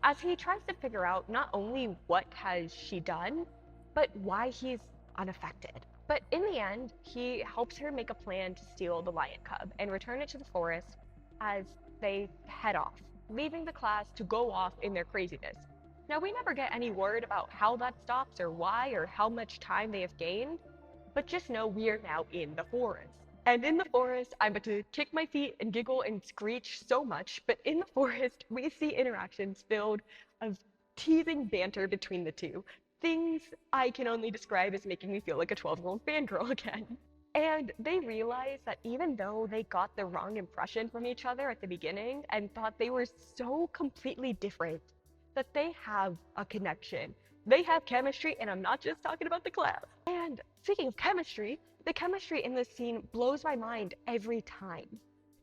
as he tries to figure out not only what has she done, but why he's unaffected. But in the end, he helps her make a plan to steal the lion cub and return it to the forest as they head off, leaving the class to go off in their craziness. Now, we never get any word about how that stops or why or how much time they have gained, but just know we are now in the forest. And in the forest, I'm about to kick my feet and giggle and screech so much, but in the forest, we see interactions filled of teasing banter between the two. Things I can only describe as making me feel like a 12-year-old fangirl again. And they realize that even though they got the wrong impression from each other at the beginning and thought they were so completely different, that they have a connection. They have chemistry, and I'm not just talking about the class. And speaking of chemistry, the chemistry in this scene blows my mind every time.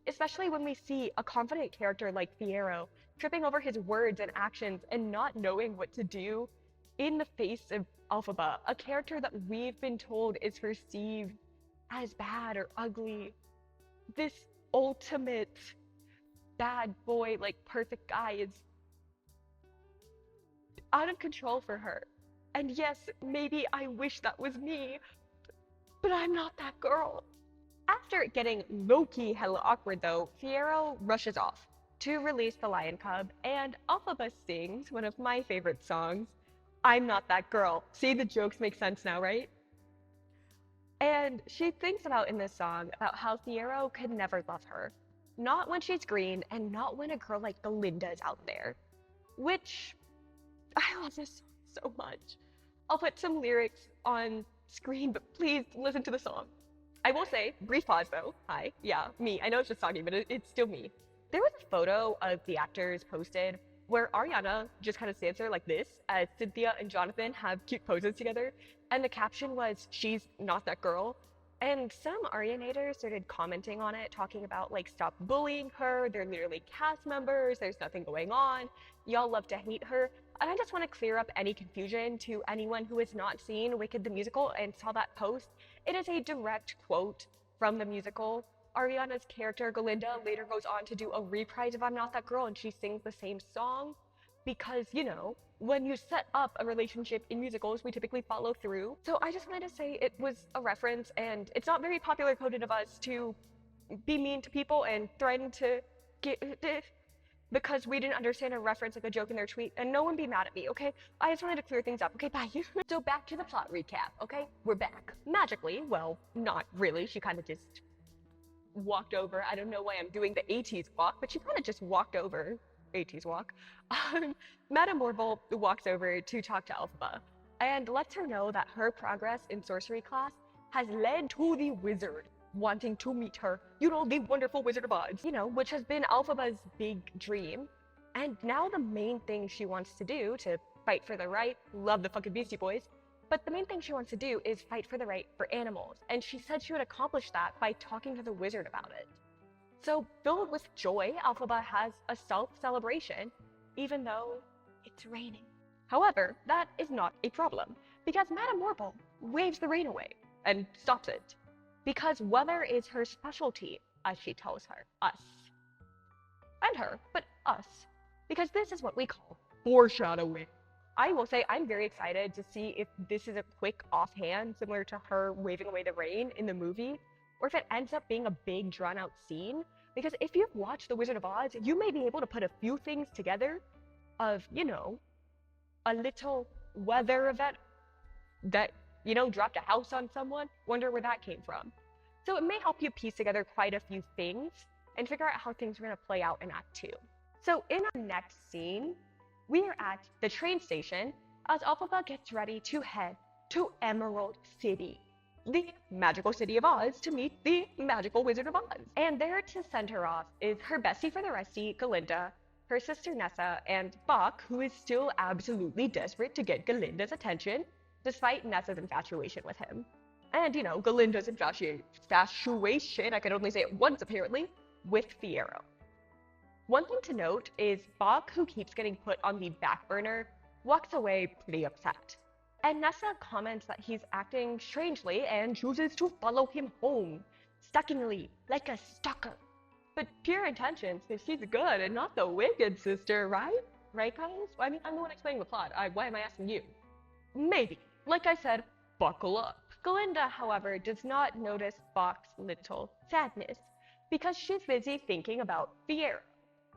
Especially when we see a confident character like Fiero tripping over his words and actions and not knowing what to do in the face of Elphaba, a character that we've been told is perceived as bad or ugly. This ultimate bad boy, like perfect guy, is out of control for her. And yes, maybe I wish that was me, but I'm not that girl. After getting low-key hella awkward though, Fiero rushes off to release the lion cub, and Elphaba sings one of my favorite songs, I'm Not That Girl. See, the jokes make sense now, right? And she thinks about in this song about how Fiero could never love her. Not when she's green, and not when a girl like Belinda is out there. Which, I love this song so much. I'll put some lyrics on screen, but please listen to the song. I will say, brief pause though. Hi, yeah, me. I know it's just talking, but it's still me. There was a photo of the actors posted where Ariana just kind of stands there like this, as Cynthia and Jonathan have cute poses together, and the caption was, she's not that girl. And some Arianators started commenting on it, talking about like, stop bullying her, they're literally cast members, there's nothing going on, y'all love to hate her. And I just want to clear up any confusion to anyone who has not seen Wicked the Musical and saw that post. It is a direct quote from the musical. Ariana's character, Galinda, later goes on to do a reprise of I'm Not That Girl, and she sings the same song because, you know, when you set up a relationship in musicals, we typically follow through. So I just wanted to say it was a reference, and it's not very popular coded of us to be mean to people and threaten to get because we didn't understand a reference like a joke in their tweet, and no one be mad at me, okay? I just wanted to clear things up, okay? Bye. So back to the plot recap, okay? We're back. Magically, well, not really, she kind of just walked over. I don't know why I'm doing the 80s walk, but she kind of just walked over. 80s walk. Madame Morval walks over to talk to Elphaba and lets her know that her progress in sorcery class has led to the wizard wanting to meet her. You know, the wonderful Wizard of Oz. You know, which has been Elphaba's big dream. And now the main thing she wants to do to fight for the right, love the fucking Beastie Boys, but the main thing she wants to do is fight for the right for animals. And she said she would accomplish that by talking to the wizard about it. So, filled with joy, Elphaba has a self-celebration, even though it's raining. However, that is not a problem, because Madame Morval waves the rain away and stops it. Because weather is her specialty, as she tells her, us. And her, but us. Because this is what we call foreshadowing. I will say I'm very excited to see if this is a quick offhand, similar to her waving away the rain in the movie, or if it ends up being a big drawn-out scene. Because if you've watched The Wizard of Oz, you may be able to put a few things together of, you know, a little weather event that, you know, dropped a house on someone. Wonder where that came from. So it may help you piece together quite a few things and figure out how things are going to play out in Act 2. So in our next scene, we are at the train station as Elphaba gets ready to head to Emerald City, the magical city of Oz, to meet the magical Wizard of Oz. And there to send her off is her bestie for the restie, Galinda, her sister Nessa, and Bach, who is still absolutely desperate to get Galinda's attention, despite Nessa's infatuation with him. And, Galinda's infatuation, I could only say it once apparently, with Fiyero. One thing to note is Bach, who keeps getting put on the back burner, walks away pretty upset. And Nessa comments that he's acting strangely and chooses to follow him home, stuckingly, like a stalker. But pure intentions, because she's good and not the wicked sister, right? Right, guys? I mean, I'm the one explaining the plot. Why am I asking you? Maybe. Like I said, buckle up. Galinda, however, does not notice Bach's little sadness, because she's busy thinking about Fiyero.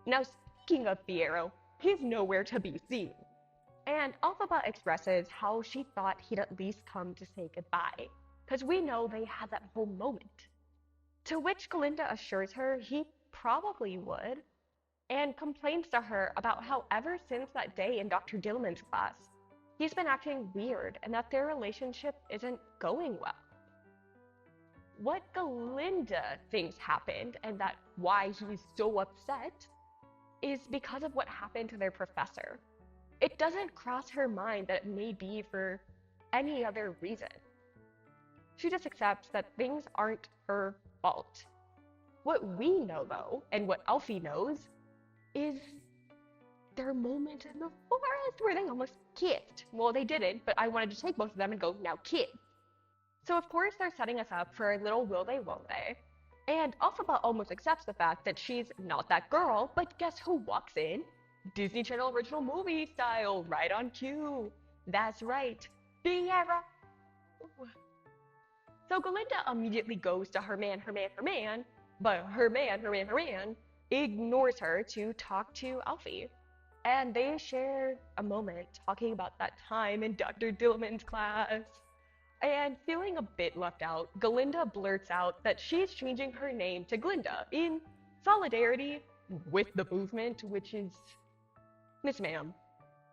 Now, speaking of Fiyero, he's nowhere to be seen. And Alphaba expresses how she thought he'd at least come to say goodbye, because we know they had that whole moment. To which Galinda assures her he probably would, and complains to her about how ever since that day in Dr. Dillman's class, he's been acting weird and that their relationship isn't going well. What Galinda thinks happened and that why he's so upset is because of what happened to their professor. It doesn't cross her mind that it may be for any other reason. She just accepts that things aren't her fault. What we know, though, and what Alfie knows, is their moment in the forest where they almost kissed. Well, they didn't, but I wanted to take both of them and go, now kiss. So of course they're setting us up for a little will they, won't they? And Alphaba almost accepts the fact that she's not that girl, but guess who walks in? Disney Channel original movie style, right on cue. That's right, Fiyero. So Galinda immediately goes to her man, but her man ignores her to talk to Alfie. And they share a moment talking about that time in Dr. Dillman's class. And feeling a bit left out, Galinda blurts out that she's changing her name to Glinda in solidarity with the movement, which is Miss Ma'am.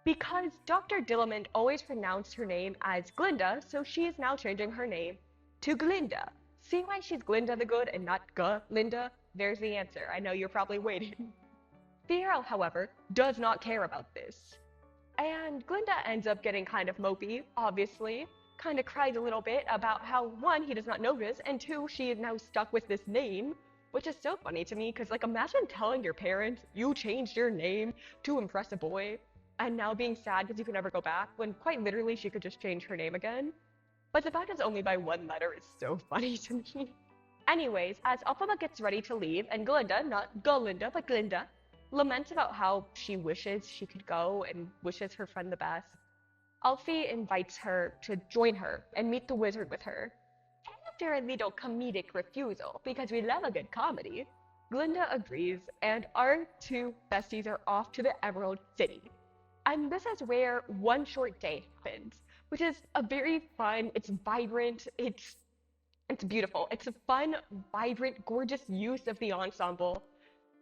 Because Dr. Dillman always pronounced her name as Glinda, so she is now changing her name to Glinda. See why she's Glinda the Good and not Galinda? There's the answer. I know you're probably waiting. Fiyero, however, does not care about this. And Glinda ends up getting kind of mopey, obviously. Kind of cries a little bit about how, one, he does not notice, and two, she is now stuck with this name, which is so funny to me, because, like, imagine telling your parents you changed your name to impress a boy, and now being sad because you can never go back, when quite literally she could just change her name again. But the fact it's only by one letter is so funny to me. Anyways, as Alphaba gets ready to leave, and Galinda, not Galinda, but Glinda, laments about how she wishes she could go and wishes her friend the best, Alfie invites her to join her and meet the wizard with her. After a little comedic refusal, because we love a good comedy, Glinda agrees, and our two besties are off to the Emerald City. And this is where One Short Day happens, which is a very fun, it's vibrant, it's beautiful. It's a fun, vibrant, gorgeous use of the ensemble.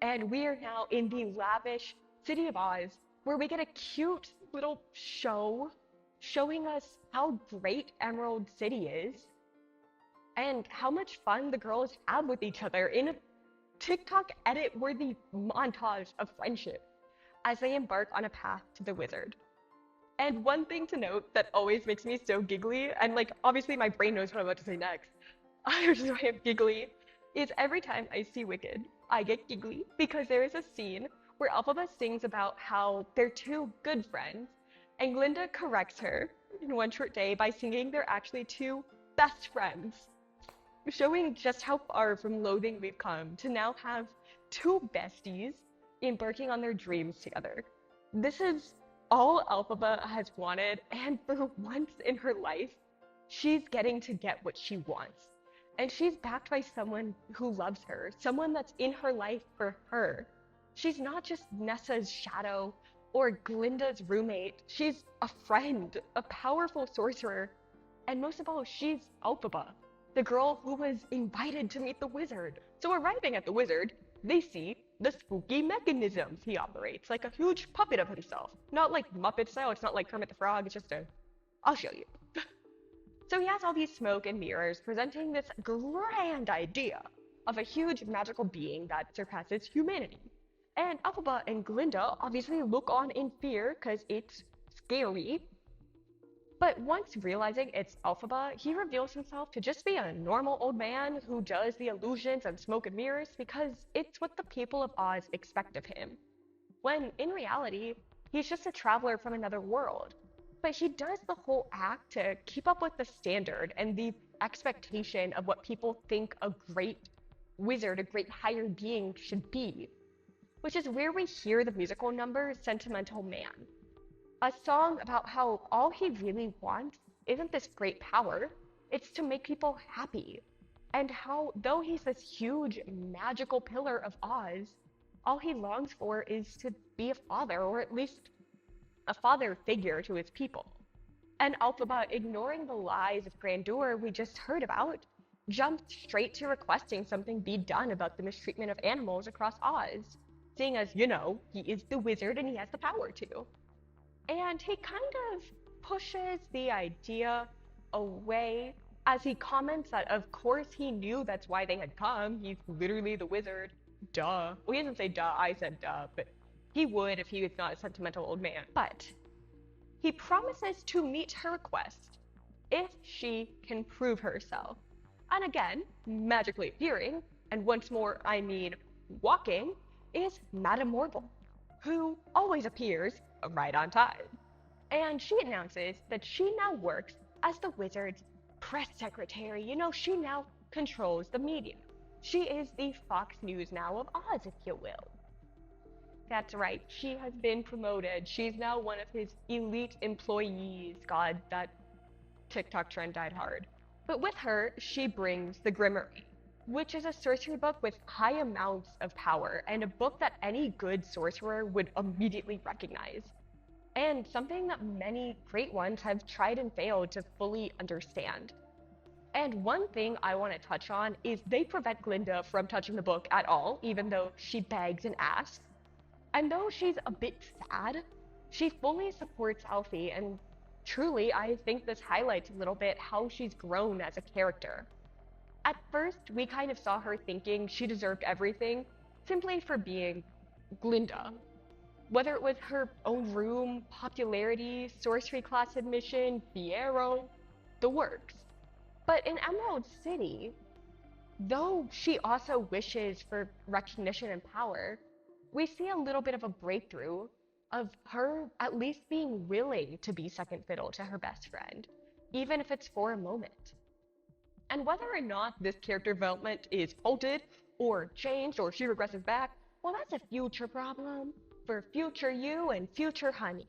And we are now in the lavish City of Oz, where we get a cute little show showing us how great Emerald City is and how much fun the girls have with each other in a TikTok edit-worthy montage of friendship as they embark on a path to the wizard. And one thing to note that always makes me so giggly, and like obviously my brain knows what I'm about to say next, which is why I'm giggly, is every time I see Wicked, I get giggly because there is a scene where Alphaba sings about how they're two good friends, and Glinda corrects her in One Short Day by singing they're actually two best friends, showing just how far from loathing we've come to now have two besties embarking on their dreams together. This is all Alphaba has wanted, and for once in her life, she's getting to get what she wants. And she's backed by someone who loves her, someone that's in her life for her. She's not just Nessa's shadow or Glinda's roommate. She's a friend, a powerful sorcerer, and most of all, she's Alphaba, the girl who was invited to meet the wizard. So arriving at the wizard, they see the spooky mechanisms he operates, like a huge puppet of himself. Not like Muppet style, it's not like Kermit the Frog, it's just I'll show you. So he has all these smoke and mirrors presenting this grand idea of a huge magical being that surpasses humanity. And Alphaba and Glinda obviously look on in fear because it's scary. But once realizing it's Elphaba, he reveals himself to just be a normal old man who does the illusions and smoke and mirrors because it's what the people of Oz expect of him. When in reality, he's just a traveler from another world. But he does the whole act to keep up with the standard and the expectation of what people think a great wizard, a great higher being should be. Which is where we hear the musical number Sentimental Man, a song about how all he really wants isn't this great power, it's to make people happy. And how, though he's this huge magical pillar of Oz, all he longs for is to be a father, or at least a father figure to his people. And Elphaba, ignoring the lies of grandeur we just heard about, jumped straight to requesting something be done about the mistreatment of animals across Oz, seeing as, he is the wizard and he has the power to. And he kind of pushes the idea away as he comments that of course he knew that's why they had come, he's literally the wizard, duh. Well, he doesn't say duh, I said duh, but he would if he was not a sentimental old man. But he promises to meet her request if she can prove herself. And again, magically appearing, and once more I mean walking, is Madame Morble, who always appears right on time. And she announces that she now works as the wizard's press secretary. She now controls the media. She is the Fox News now of Oz, if you will. That's right, she has been promoted. She's now one of his elite employees. God, that TikTok trend died hard. But with her, she brings the Grimmerie, which is a sorcery book with high amounts of power and a book that any good sorcerer would immediately recognize. And something that many great ones have tried and failed to fully understand. And one thing I want to touch on is they prevent Glinda from touching the book at all, even though she begs and asks. And though she's a bit sad, she fully supports Alfie, and truly I think this highlights a little bit how she's grown as a character. At first, we kind of saw her thinking she deserved everything simply for being Glinda. Whether it was her own room, popularity, sorcery class admission, Fiero, the works. But in Emerald City, though she also wishes for recognition and power, we see a little bit of a breakthrough of her at least being willing to be second fiddle to her best friend, even if it's for a moment. And whether or not this character development is halted, or changed, or she regresses back, well, that's a future problem for future you and future honey.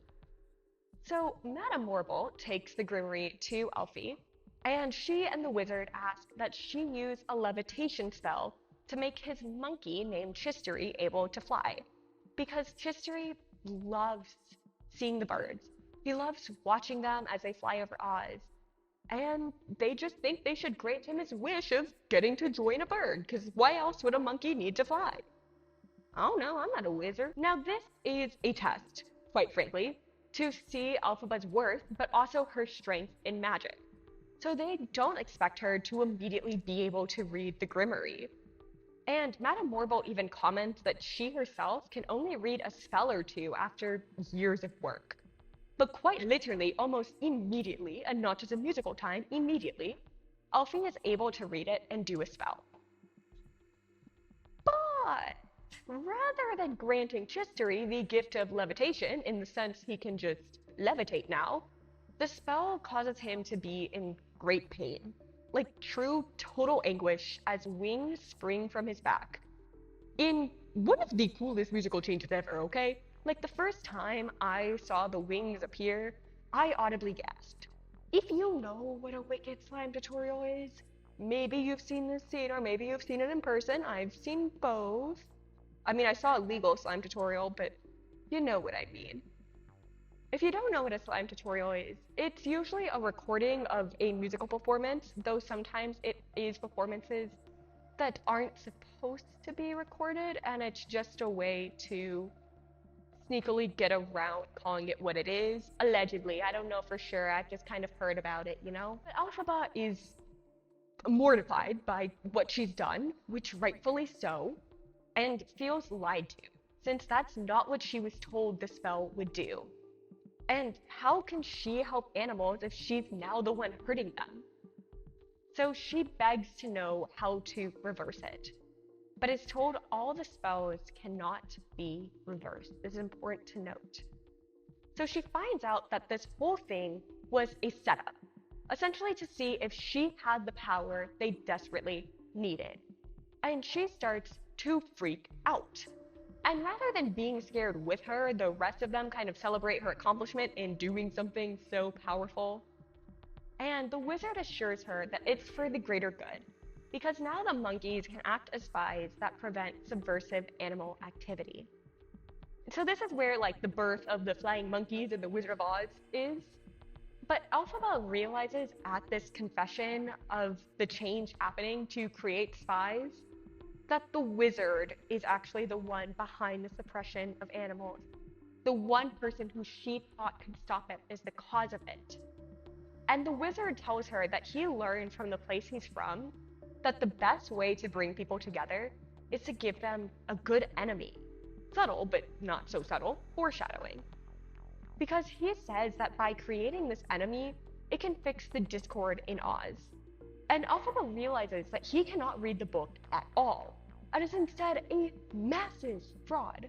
So Madame Morble takes the Grimmerie to Alfie, and she and the wizard ask that she use a levitation spell to make his monkey named Chistery able to fly. Because Chistery loves seeing the birds. He loves watching them as they fly over Oz. And they just think they should grant him his wish of getting to join a bird, because why else would a monkey need to fly? Oh no, I'm not a wizard. Now this is a test, quite frankly, to see Elphaba's worth, but also her strength in magic. So they don't expect her to immediately be able to read the Grimmerie. And Madame Morble even comments that she herself can only read a spell or two after years of work. But quite literally, almost immediately, and not just a musical time, immediately, Alfie is able to read it and do a spell. But rather than granting Chistery the gift of levitation, in the sense he can just levitate now, the spell causes him to be in great pain. Like true total anguish as wings spring from his back. In one of the coolest musical changes ever, okay? Like the first time I saw the wings appear, I audibly gasped. If you know what a Wicked slime tutorial is, maybe you've seen this scene or maybe you've seen it in person. I've seen both. I mean, I saw a legal slime tutorial, but you know what I mean. If you don't know what a slime tutorial is, it's usually a recording of a musical performance, though sometimes it is performances that aren't supposed to be recorded, and it's just a way to sneakily get around calling it what it is, allegedly. I don't know for sure, I've just kind of heard about it, But Elphaba is mortified by what she's done, which rightfully so, and feels lied to, since that's not what she was told the spell would do. And how can she help animals if she's now the one hurting them? So she begs to know how to reverse it, but is told all the spells cannot be reversed. This is important to note. So she finds out that this whole thing was a setup, essentially to see if she had the power they desperately needed. And she starts to freak out. And rather than being scared with her, the rest of them kind of celebrate her accomplishment in doing something so powerful. And the wizard assures her that it's for the greater good, because now the monkeys can act as spies that prevent subversive animal activity. So this is where like the birth of the flying monkeys and the Wizard of Oz is. But Elphaba realizes at this confession of the change happening to create spies that the wizard is actually the one behind the suppression of animals. The one person who she thought could stop it is the cause of it. And the wizard tells her that he learned from the place he's from that the best way to bring people together is to give them a good enemy. Subtle, but not so subtle, foreshadowing. Because he says that by creating this enemy, it can fix the discord in Oz. And Elphaba realizes that he cannot read the book at all, and is instead a massive fraud,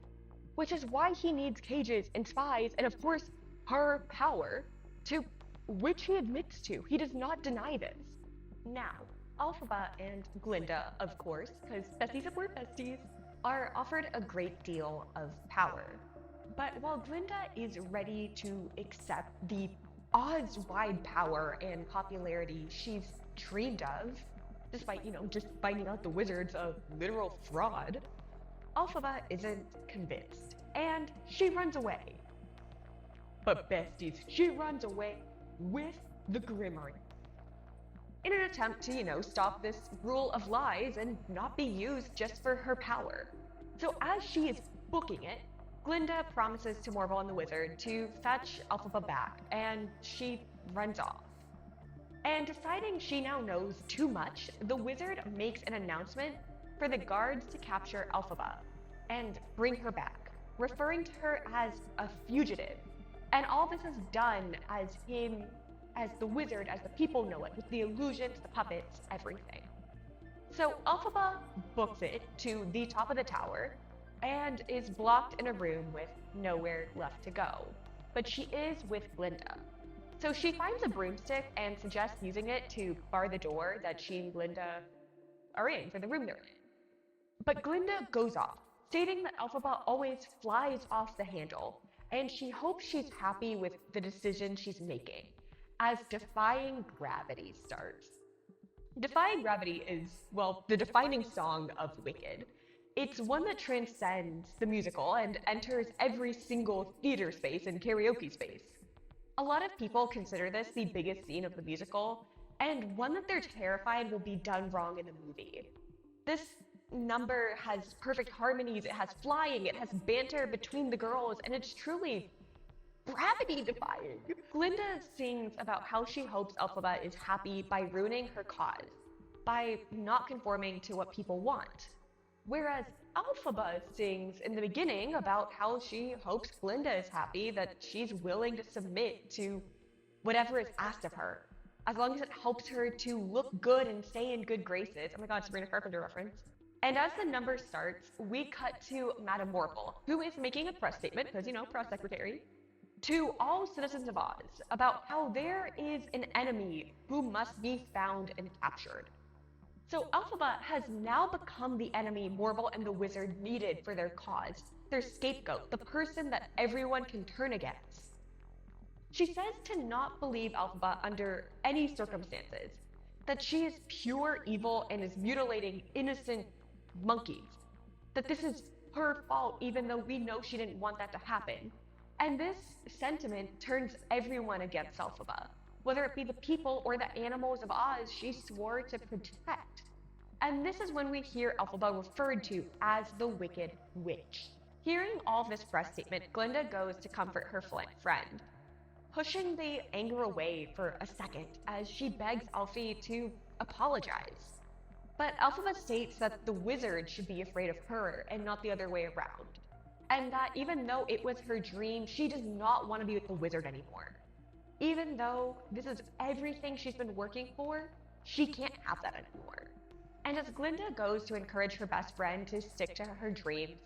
which is why he needs cages and spies and of course her power, to which he admits to. He does not deny this. Now, Elphaba and Glinda, of course, because besties support besties, are offered a great deal of power. But while Glinda is ready to accept the Oz-wide power and popularity she's dreamed of, despite, just finding out the wizard's a literal fraud, Elphaba isn't convinced, and she runs away. But besties, she runs away with the grimmerie, in an attempt to, stop this rule of lies and not be used just for her power. So as she is booking it, Glinda promises to Morval and the wizard to fetch Elphaba back, and she runs off. And deciding she now knows too much, the wizard makes an announcement for the guards to capture Elphaba and bring her back, referring to her as a fugitive. And all this is done as him, as the wizard, as the people know it, with the illusions, the puppets, everything. So Elphaba books it to the top of the tower and is blocked in a room with nowhere left to go. But she is with Glinda. So she finds a broomstick and suggests using it to bar the door that she and Glinda are in for the room they're in. But Glinda goes off, stating that Elphaba always flies off the handle, and she hopes she's happy with the decision she's making, as Defying Gravity starts. Defying Gravity is, well, the defining song of Wicked. It's one that transcends the musical and enters every single theater space and karaoke space. A lot of people consider this the biggest scene of the musical, and one that they're terrified will be done wrong in the movie. This number has perfect harmonies, it has flying, it has banter between the girls, and it's truly gravity defying. Glinda sings about how she hopes Elphaba is happy by ruining her cause, by not conforming to what people want. Whereas Elphaba sings in the beginning about how she hopes Glinda is happy, that she's willing to submit to whatever is asked of her, as long as it helps her to look good and stay in good graces. Oh my god, Sabrina Carpenter reference. And as the number starts, we cut to Madame Morval, who is making a press statement, because, press secretary, to all citizens of Oz about how there is an enemy who must be found and captured. So Elphaba has now become the enemy Morval and the wizard needed for their cause, their scapegoat, the person that everyone can turn against. She says to not believe Elphaba under any circumstances, that she is pure evil and is mutilating innocent monkeys, that this is her fault even though we know she didn't want that to happen. And this sentiment turns everyone against Elphaba, whether it be the people or the animals of Oz she swore to protect. And this is when we hear Elphaba referred to as the Wicked Witch. Hearing all this press statement, Glinda goes to comfort her friend, pushing the anger away for a second as she begs Elphie to apologize. But Elphaba states that the wizard should be afraid of her and not the other way around. and that even though it was her dream, she does not want to be with the wizard anymore. Even though this is everything she's been working for, she can't have that anymore. And as Glinda goes to encourage her best friend to stick to her dreams,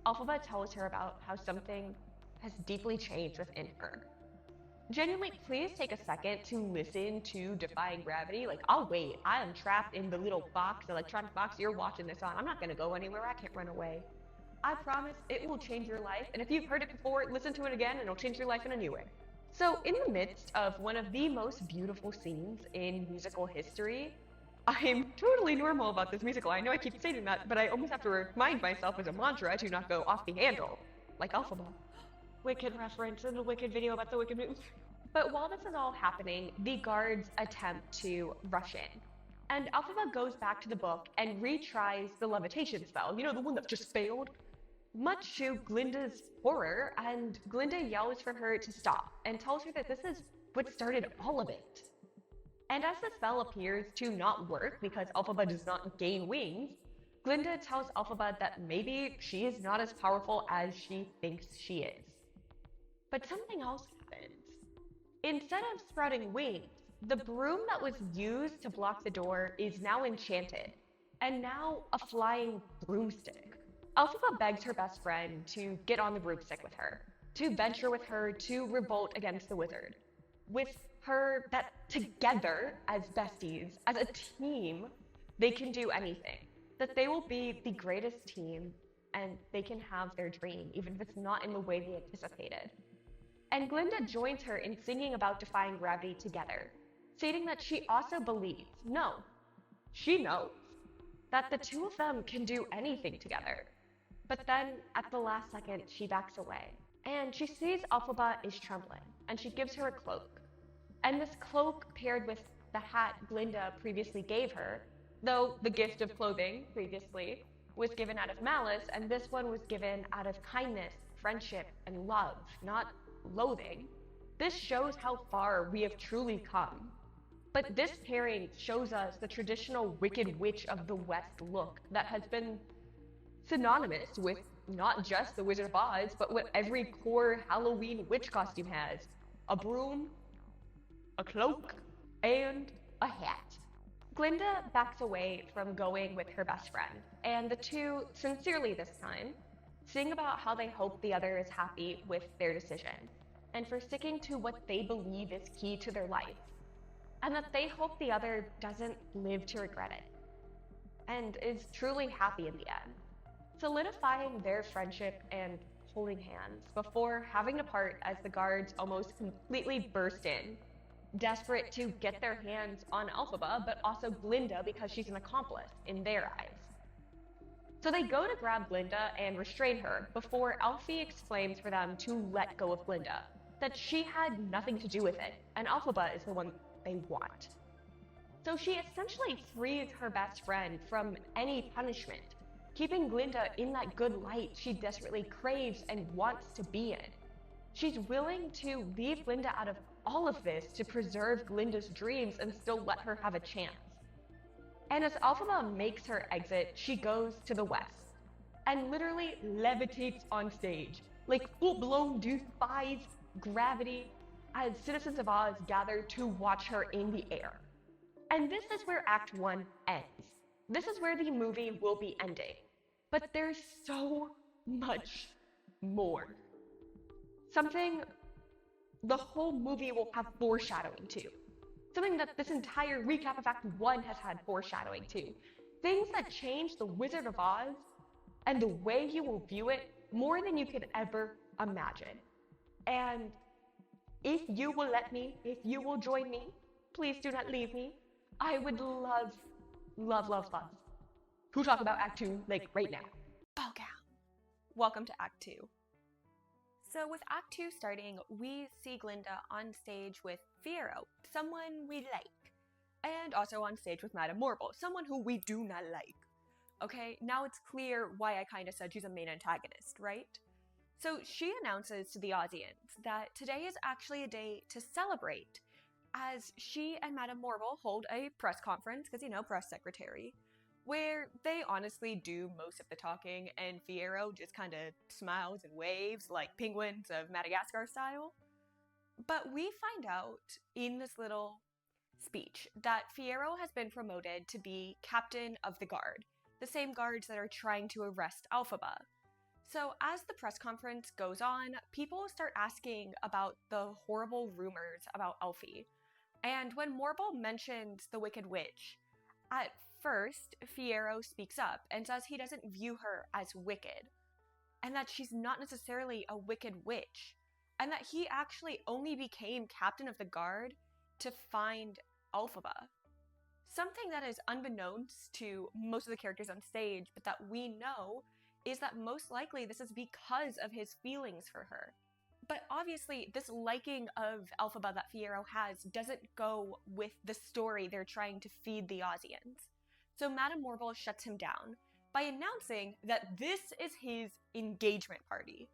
Elphaba tells her about how something has deeply changed within her. Genuinely, please take a second to listen to Defying Gravity. Like, I'll wait. I am trapped in the little box, the electronic box you're watching this on. I'm not gonna go anywhere. I can't run away. I promise it will change your life. And if you've heard it before, listen to it again and it'll change your life in a new way. So, in the midst of one of the most beautiful scenes in musical history, I'm totally normal about this musical. I know I keep saying that, but I almost have to remind myself as a mantra to not go off the handle, like Elphaba. Wicked reference in the Wicked video about the Wicked movie. But while this is all happening, the guards attempt to rush in. And Elphaba goes back to the book and retries the levitation spell, the one that just failed. Much to Glinda's horror, and Glinda yells for her to stop and tells her that this is what started all of it. And as the spell appears to not work because Elphaba does not gain wings, Glinda tells Elphaba that maybe she is not as powerful as she thinks she is. But something else happens. Instead of sprouting wings, the broom that was used to block the door is now enchanted, and now a flying broomstick. Elphaba begs her best friend to get on the broomstick with her, to venture with her to revolt against the wizard. With her that together, as besties, as a team, they can do anything. That they will be the greatest team, and they can have their dream, even if it's not in the way they anticipated. And Glinda joins her in singing about defying gravity together, stating that she also believes, no, she knows, that the two of them can do anything together. But then, at the last second, she backs away, and she sees Elphaba is trembling, and she gives her a cloak. And this cloak, paired with the hat Glinda previously gave her, though the gift of clothing previously was given out of malice, and this one was given out of kindness, friendship, and love, not loathing. This shows how far we have truly come. But this pairing shows us the traditional Wicked Witch of the West look that has been synonymous with not just the Wizard of Oz, but what every core Halloween witch costume has. A broom, a cloak, and a hat. Glinda backs away from going with her best friend, and the two, sincerely this time, sing about how they hope the other is happy with their decision, and for sticking to what they believe is key to their life, and that they hope the other doesn't live to regret it, and is truly happy in the end, solidifying their friendship and holding hands before having to part as the guards almost completely burst in, desperate to get their hands on Elphaba, but also Glinda because she's an accomplice in their eyes. So they go to grab Glinda and restrain her before Elphie explains for them to let go of Glinda, that she had nothing to do with it, and Elphaba is the one they want. So she essentially frees her best friend from any punishment, keeping Glinda in that good light she desperately craves and wants to be in. She's willing to leave Glinda out of all of this to preserve Glinda's dreams and still let her have a chance. And as Elphaba makes her exit, she goes to the west and literally levitates on stage, like full-blown defies gravity as citizens of Oz gather to watch her in the air. And this is where Act 1 ends. This is where the movie will be ending. But there's so much more. Something the whole movie will have foreshadowing to. Something that this entire recap of Act 1 has had foreshadowing to. Things that change the Wizard of Oz and the way you will view it more than you could ever imagine. And if you will let me, if you will join me, please do not leave me. I would love to talk about Act 2, like right now. Okay. Welcome to Act 2. So with Act 2 starting, we see Glinda on stage with Fiyero, someone we like. And also on stage with Madame Morble, someone who we do not like. Okay, now it's clear why I kinda said she's a main antagonist, right? So she announces to the audience that today is actually a day to celebrate, as she and Madame Morble hold a press conference, because press secretary, where they honestly do most of the talking and Fiyero just kind of smiles and waves like penguins of Madagascar style. But we find out in this little speech that Fiyero has been promoted to be captain of the guard, the same guards that are trying to arrest Alphaba. So as the press conference goes on, people start asking about the horrible rumors about Elfie. And when Morble mentions the Wicked Witch, at first, Fiyero speaks up and says he doesn't view her as wicked, and that she's not necessarily a wicked witch, and that he actually only became captain of the guard to find Alphaba. Something that is unbeknownst to most of the characters on stage, but that we know, is that most likely this is because of his feelings for her. But obviously, this liking of Alphaba that Fiyero has doesn't go with the story they're trying to feed the Aussians. So Madame Morble shuts him down by announcing that this is his engagement party,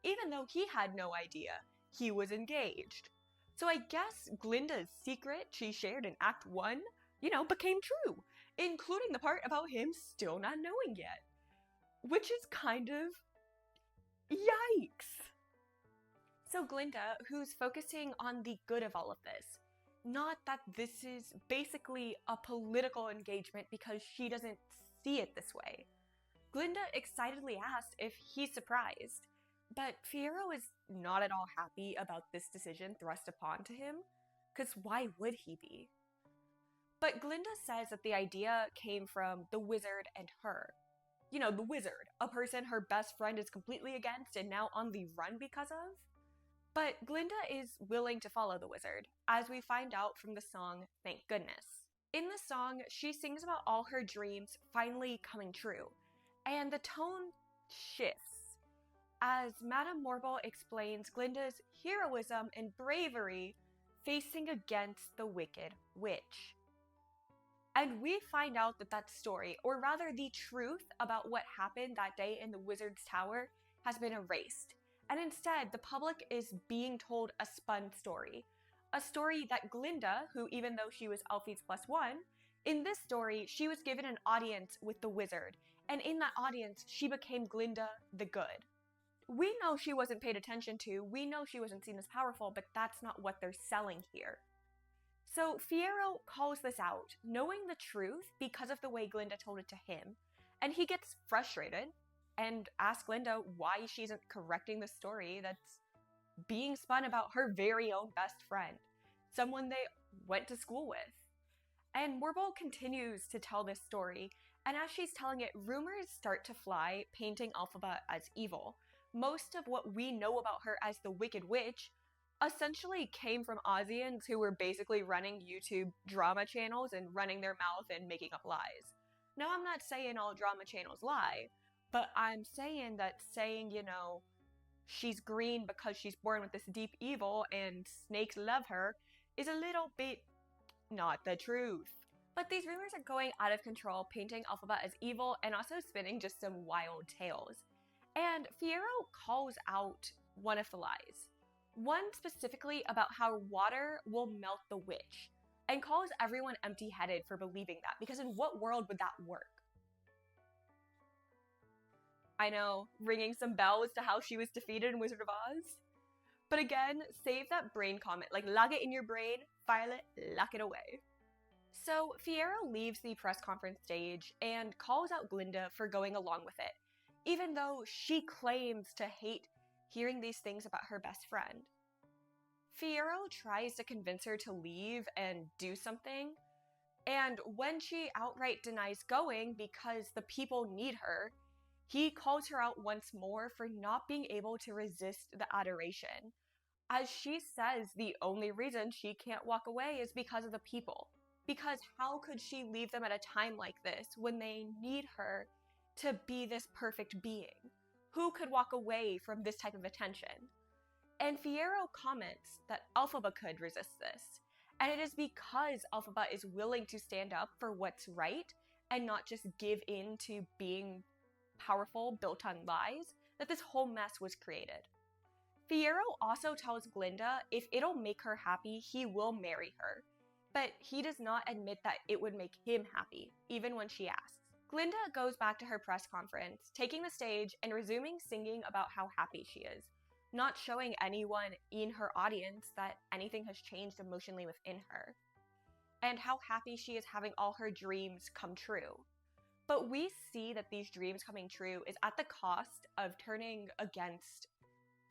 even though he had no idea he was engaged. So I guess Glinda's secret she shared in Act 1, became true, including the part about him still not knowing yet. Which is kind of... yikes! So Glinda, who's focusing on the good of all of this, not that this is basically a political engagement because she doesn't see it this way. Glinda excitedly asked if he's surprised, but Fiyero is not at all happy about this decision thrust upon to him, because why would he be? But Glinda says that the idea came from the wizard and her. The wizard, a person her best friend is completely against and now on the run because of. But Glinda is willing to follow the wizard, as we find out from the song Thank Goodness. In the song, she sings about all her dreams finally coming true, and the tone shifts as Madame Morble explains Glinda's heroism and bravery facing against the Wicked Witch. And we find out that story, or rather the truth about what happened that day in the wizard's tower, has been erased. And instead, the public is being told a spun story. A story that Glinda, who even though she was Elfie's +1, in this story, she was given an audience with the wizard. And in that audience, she became Glinda the Good. We know she wasn't paid attention to, we know she wasn't seen as powerful, but that's not what they're selling here. So Fiyero calls this out, knowing the truth because of the way Glinda told it to him, and he gets frustrated and asks Glinda why she isn't correcting the story that's being spun about her very own best friend, someone they went to school with. And Morble continues to tell this story, and as she's telling it, rumors start to fly, painting Alphaba as evil. Most of what we know about her as the Wicked Witch essentially came from Aussians who were basically running YouTube drama channels and running their mouth and making up lies. Now, I'm not saying all drama channels lie, but I'm saying that she's green because she's born with this deep evil and snakes love her is a little bit not the truth. But these rumors are going out of control, painting Alphaba as evil and also spinning just some wild tales. And Fiyero calls out one of the lies. One specifically about how water will melt the witch, and calls everyone empty-headed for believing that, because in what world would that work? I know, ringing some bells to how she was defeated in Wizard of Oz. But again, save that brain comment, lock it in your brain, file it, lock it away. So Fiyero leaves the press conference stage and calls out Glinda for going along with it, even though she claims to hate hearing these things about her best friend. Fiyero tries to convince her to leave and do something, and when she outright denies going because the people need her, he calls her out once more for not being able to resist the adoration, as she says the only reason she can't walk away is because of the people. Because how could she leave them at a time like this when they need her to be this perfect being? Who could walk away from this type of attention? And Fiyero comments that Alphaba could resist this, and it is because Alphaba is willing to stand up for what's right and not just give in to being powerful built on lies that this whole mess was created. Fiyero also tells Glinda if it'll make her happy, he will marry her, but he does not admit that it would make him happy, even when she asks. Glinda goes back to her press conference, taking the stage and resuming singing about how happy she is, not showing anyone in her audience that anything has changed emotionally within her, and how happy she is having all her dreams come true. But we see that these dreams coming true is at the cost of turning against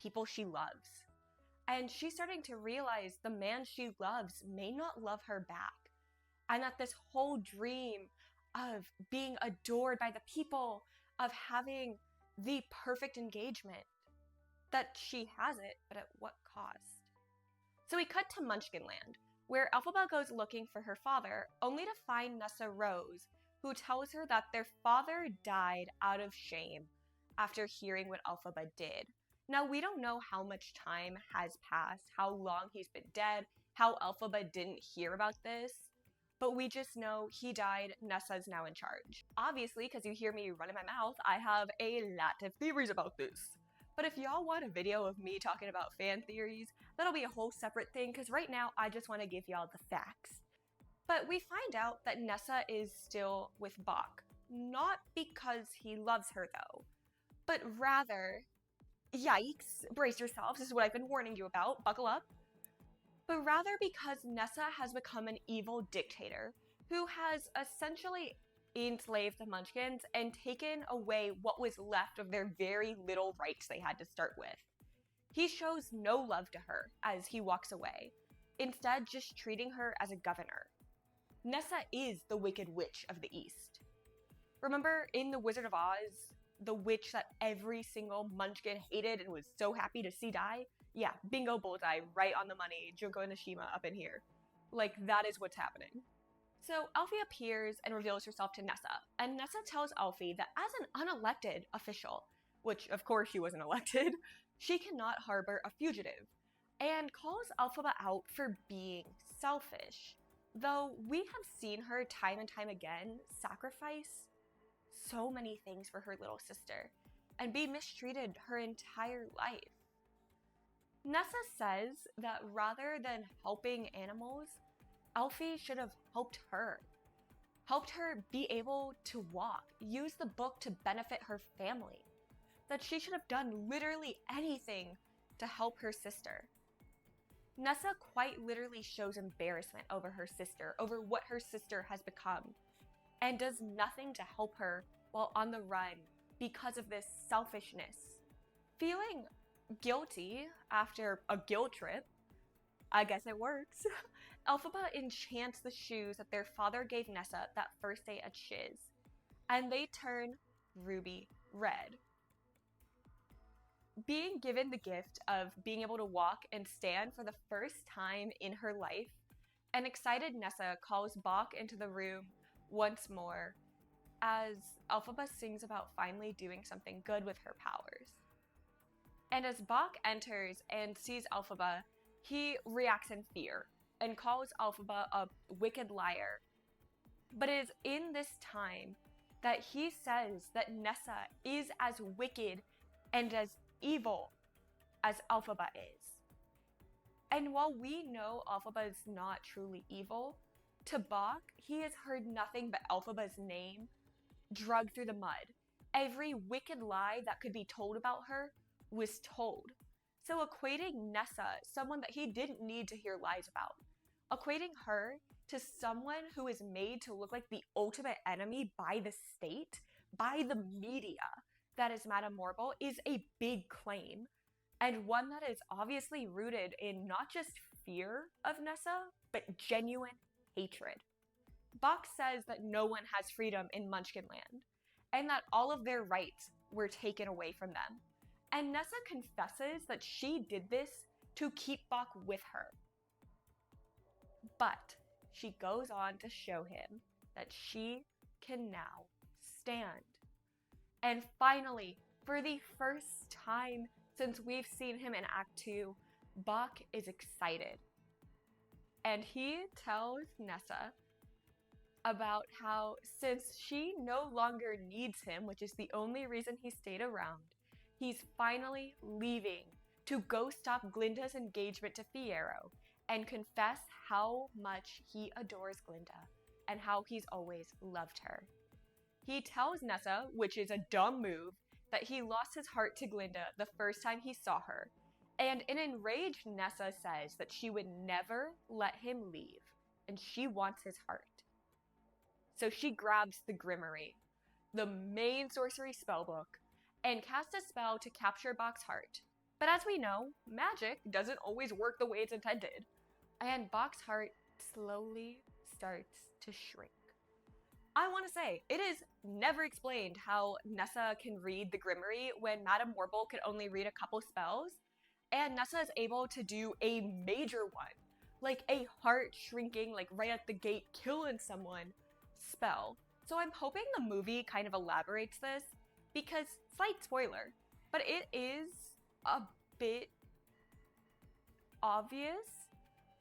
people she loves. And she's starting to realize the man she loves may not love her back. And that this whole dream of being adored by the people, of having the perfect engagement, that she has it, but at what cost? So we cut to Munchkinland, where Elphaba goes looking for her father, only to find Nessa Rose, who tells her that their father died out of shame after hearing what Elphaba did. Now, we don't know how much time has passed, how long he's been dead, how Elphaba didn't hear about this, but we just know he died, Nessa's now in charge. Obviously, because you hear me running my mouth, I have a lot of theories about this. But if y'all want a video of me talking about fan theories, that'll be a whole separate thing, because right now I just want to give y'all the facts. But we find out that Nessa is still with Bach, not because he loves her though, but rather, yikes, brace yourselves, this is what I've been warning you about, buckle up, but rather because Nessa has become an evil dictator who has essentially enslaved the Munchkins and taken away what was left of their very little rights they had to start with. He shows no love to her as he walks away, instead just treating her as a governor. Nessa is the Wicked Witch of the East. Remember in The Wizard of Oz, the witch that every single Munchkin hated and was so happy to see die? Yeah, bingo bullseye, right on the money, Junko and Nishima up in here. Like, that is what's happening. So Elfie appears and reveals herself to Nessa, and Nessa tells Elfie that as an unelected official, which of course she wasn't elected, she cannot harbor a fugitive, and calls Elphaba out for being selfish. Though we have seen her time and time again sacrifice so many things for her little sister and be mistreated her entire life. Nessa says that rather than helping animals, Elfie should have helped her be able to walk, use the book to benefit her family, that she should have done literally anything to help her sister. Nessa quite literally shows embarrassment over her sister, over what her sister has become, and does nothing to help her while on the run because of this selfishness. Feeling guilty after a guilt trip, I guess it works, Elphaba enchants the shoes that their father gave Nessa that first day at Shiz, and they turn ruby red. Being given the gift of being able to walk and stand for the first time in her life, an excited Nessa calls Bach into the room once more as Elphaba sings about finally doing something good with her powers. And as Bach enters and sees Elphaba, he reacts in fear and calls Elphaba a wicked liar. But it is in this time that he says that Nessa is as wicked and as evil as Elphaba is. And while we know Elphaba is not truly evil, to Bach, he has heard nothing but Elphaba's name dragged through the mud. Every wicked lie that could be told about her was told. So equating Nessa, someone that he didn't need to hear lies about, equating her to someone who is made to look like the ultimate enemy by the state, by the media, that is Madame Morgul, is a big claim, and one that is obviously rooted in not just fear of Nessa, but genuine hatred. Bach says that no one has freedom in Munchkinland, and that all of their rights were taken away from them. And Nessa confesses that she did this to keep Bach with her. But she goes on to show him that she can now stand. And finally, for the first time since we've seen him in Act 2, Bach is excited. And he tells Nessa about how since she no longer needs him, which is the only reason he stayed around, he's finally leaving to go stop Glinda's engagement to Fiyero and confess how much he adores Glinda and how he's always loved her. He tells Nessa, which is a dumb move, that he lost his heart to Glinda the first time he saw her, and an enraged Nessa says that she would never let him leave, and she wants his heart. So she grabs the Grimmerie, the main sorcery spellbook, and casts a spell to capture Bok's heart. But as we know, magic doesn't always work the way it's intended, and Bok's heart slowly starts to shrink. I want to say, it is never explained how Nessa can read the Grimmerie when Madame Warble could only read a couple spells, and Nessa is able to do a major one, like a heart shrinking, like right at the gate, killing someone spell. So I'm hoping the movie kind of elaborates this, because, slight spoiler, but it is a bit obvious,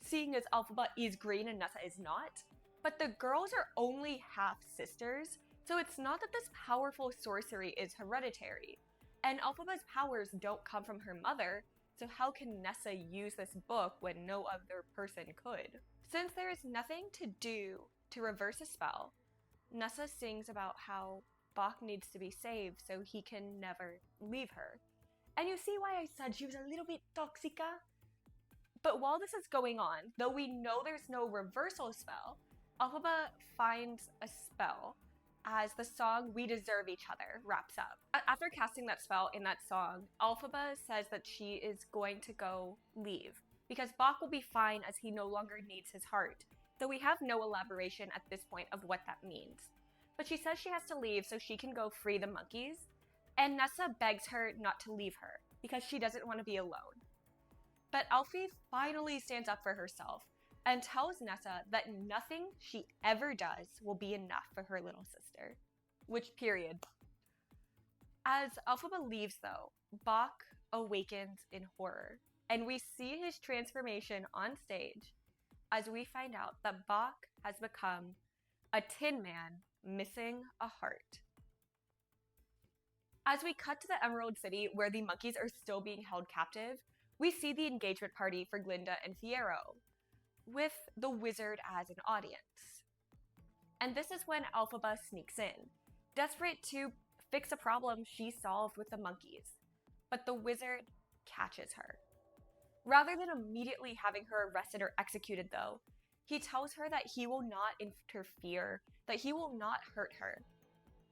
seeing as Elphaba is green and Nessa is not. But the girls are only half sisters, so it's not that this powerful sorcery is hereditary. And Elphaba's powers don't come from her mother, so how can Nessa use this book when no other person could? Since there is nothing to do to reverse a spell, Nessa sings about how Bok needs to be saved so he can never leave her. And you see why I said she was a little bit toxica? But while this is going on, though we know there's no reversal spell, Elphaba finds a spell as the song We Deserve Each Other wraps up. After casting that spell in that song, Elphaba says that she is going to go leave, because Bok will be fine as he no longer needs his heart, though we have no elaboration at this point of what that means. But she says she has to leave so she can go free the monkeys, and Nessa begs her not to leave her, because she doesn't want to be alone. But Elphie finally stands up for herself, and tells Nessa that nothing she ever does will be enough for her little sister. Which, period. As Elphaba leaves though, Bok awakens in horror, and we see his transformation on stage as we find out that Bok has become a Tin Man missing a heart. As we cut to the Emerald City where the monkeys are still being held captive, we see the engagement party for Glinda and Fiyero, with the wizard as an audience. And this is when Elphaba sneaks in, desperate to fix a problem she solved with the monkeys. But the wizard catches her. Rather than immediately having her arrested or executed though, he tells her that he will not interfere, that he will not hurt her,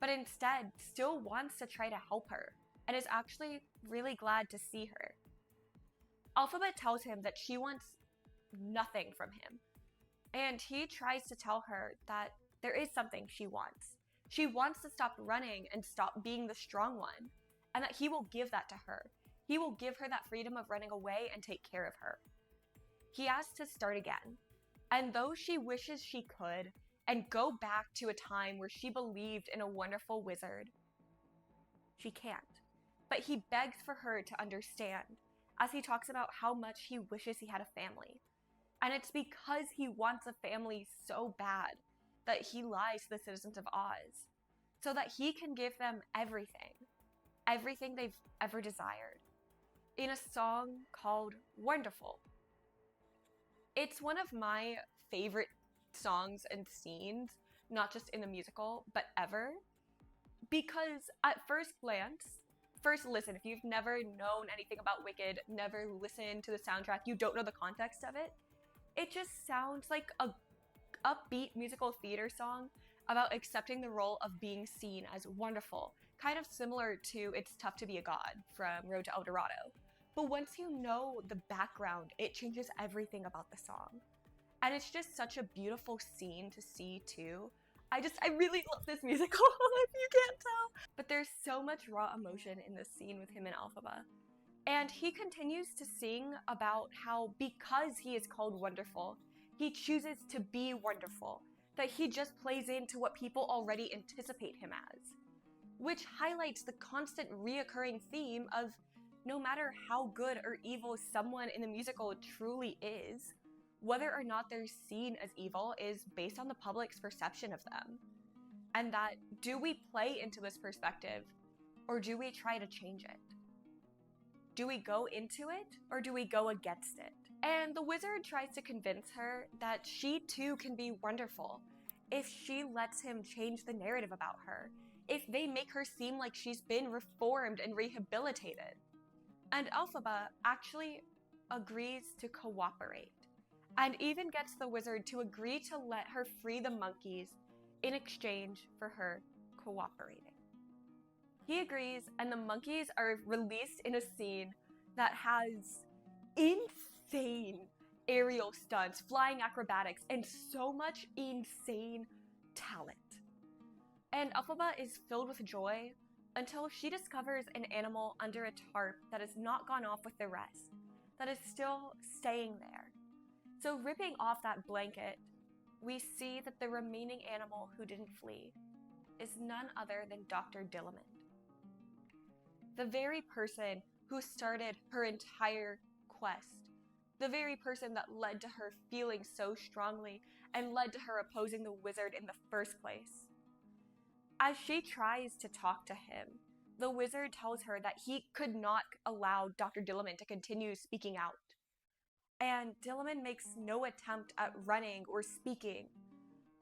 but instead still wants to try to help her, and is actually really glad to see her. Elphaba tells him that she wants nothing from him, and he tries to tell her that there is something she wants. She wants to stop running and stop being the strong one, and that he will give that to her. He will give her that freedom of running away and take care of her. He asks to start again, and though she wishes she could and go back to a time where she believed in a wonderful wizard, she can't. But he begs for her to understand, as he talks about how much he wishes he had a family. And it's because he wants a family so bad that he lies to the citizens of Oz, so that he can give them everything they've ever desired, in a song called Wonderful. It's one of my favorite songs and scenes, not just in the musical, but ever, because at first glance, first listen, if you've never known anything about Wicked, never listened to the soundtrack, you don't know the context of it, it just sounds like a upbeat musical theater song about accepting the role of being seen as wonderful, kind of similar to It's Tough to Be a God from Road to El Dorado. But once you know the background, it changes everything about the song. And it's just such a beautiful scene to see too. I really love this musical, if you can't tell. But there's so much raw emotion in this scene with him and Elphaba. And he continues to sing about how because he is called Wonderful, he chooses to be wonderful, that he just plays into what people already anticipate him as. Which highlights the constant reoccurring theme of no matter how good or evil someone in the musical truly is, whether or not they're seen as evil is based on the public's perception of them. And that, do we play into this perspective, or do we try to change it? Do we go into it, or do we go against it? And the wizard tries to convince her that she too can be wonderful if she lets him change the narrative about her, if they make her seem like she's been reformed and rehabilitated. And Elphaba actually agrees to cooperate, and even gets the wizard to agree to let her free the monkeys in exchange for her cooperating. He agrees, and the monkeys are released in a scene that has insane aerial stunts, flying acrobatics, and so much insane talent. And Elphaba is filled with joy until she discovers an animal under a tarp that has not gone off with the rest, that is still staying there. So ripping off that blanket, we see that the remaining animal who didn't flee is none other than Dr. Dillamond. The very person who started her entire quest, the very person that led to her feeling so strongly and led to her opposing the wizard in the first place. As she tries to talk to him, the wizard tells her that he could not allow Dr. Dillamond to continue speaking out. And Dillamond makes no attempt at running or speaking,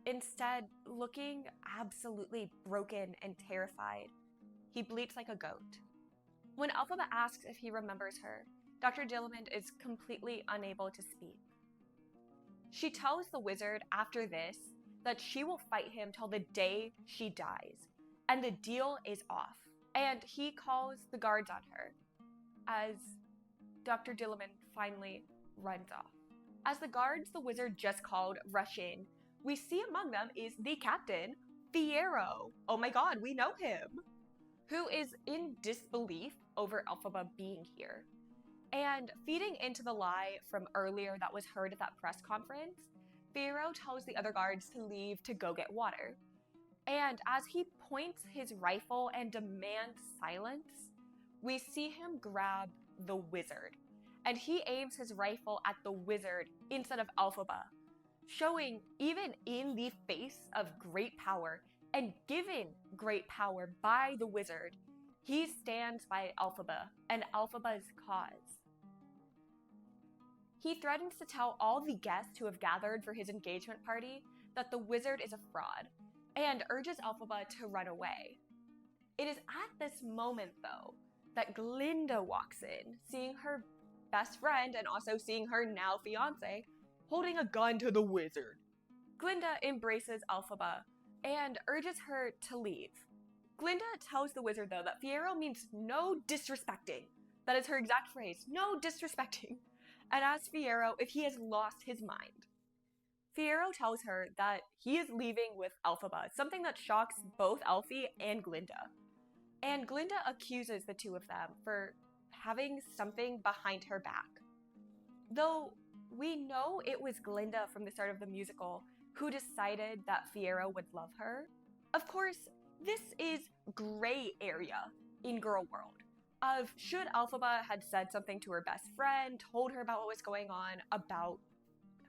instead looking absolutely broken and terrified. He bleats like a goat. When Elphaba asks if he remembers her, Dr. Dillamond is completely unable to speak. She tells the wizard after this that she will fight him till the day she dies, and the deal is off. And he calls the guards on her as Dr. Dillamond finally runs off. As the guards the wizard just called rush in, we see among them is the captain, Fiyero. Oh my god, we know him! Who is in disbelief over Elphaba being here. And feeding into the lie from earlier that was heard at that press conference, Fiyero tells the other guards to leave to go get water. And as he points his rifle and demands silence, we see him grab the wizard. And he aims his rifle at the wizard instead of Elphaba, showing even in the face of great power and given great power by the wizard, he stands by Elphaba and Elphaba's cause. He threatens to tell all the guests who have gathered for his engagement party that the wizard is a fraud, and urges Elphaba to run away. It is at this moment, though, that Glinda walks in, seeing her best friend and also seeing her now fiance holding a gun to the wizard. Glinda embraces Elphaba and urges her to leave. Glinda tells the wizard, though, that Fiyero means no disrespecting. That is her exact phrase, no disrespecting. And asks Fiyero if he has lost his mind. Fiyero tells her that he is leaving with Elphaba, something that shocks both Elfie and Glinda. And Glinda accuses the two of them for having something behind her back. Though we know it was Glinda from the start of the musical who decided that Fiyero would love her. Of course, this is gray area in Girl World. Of should Elphaba had said something to her best friend, told her about what was going on about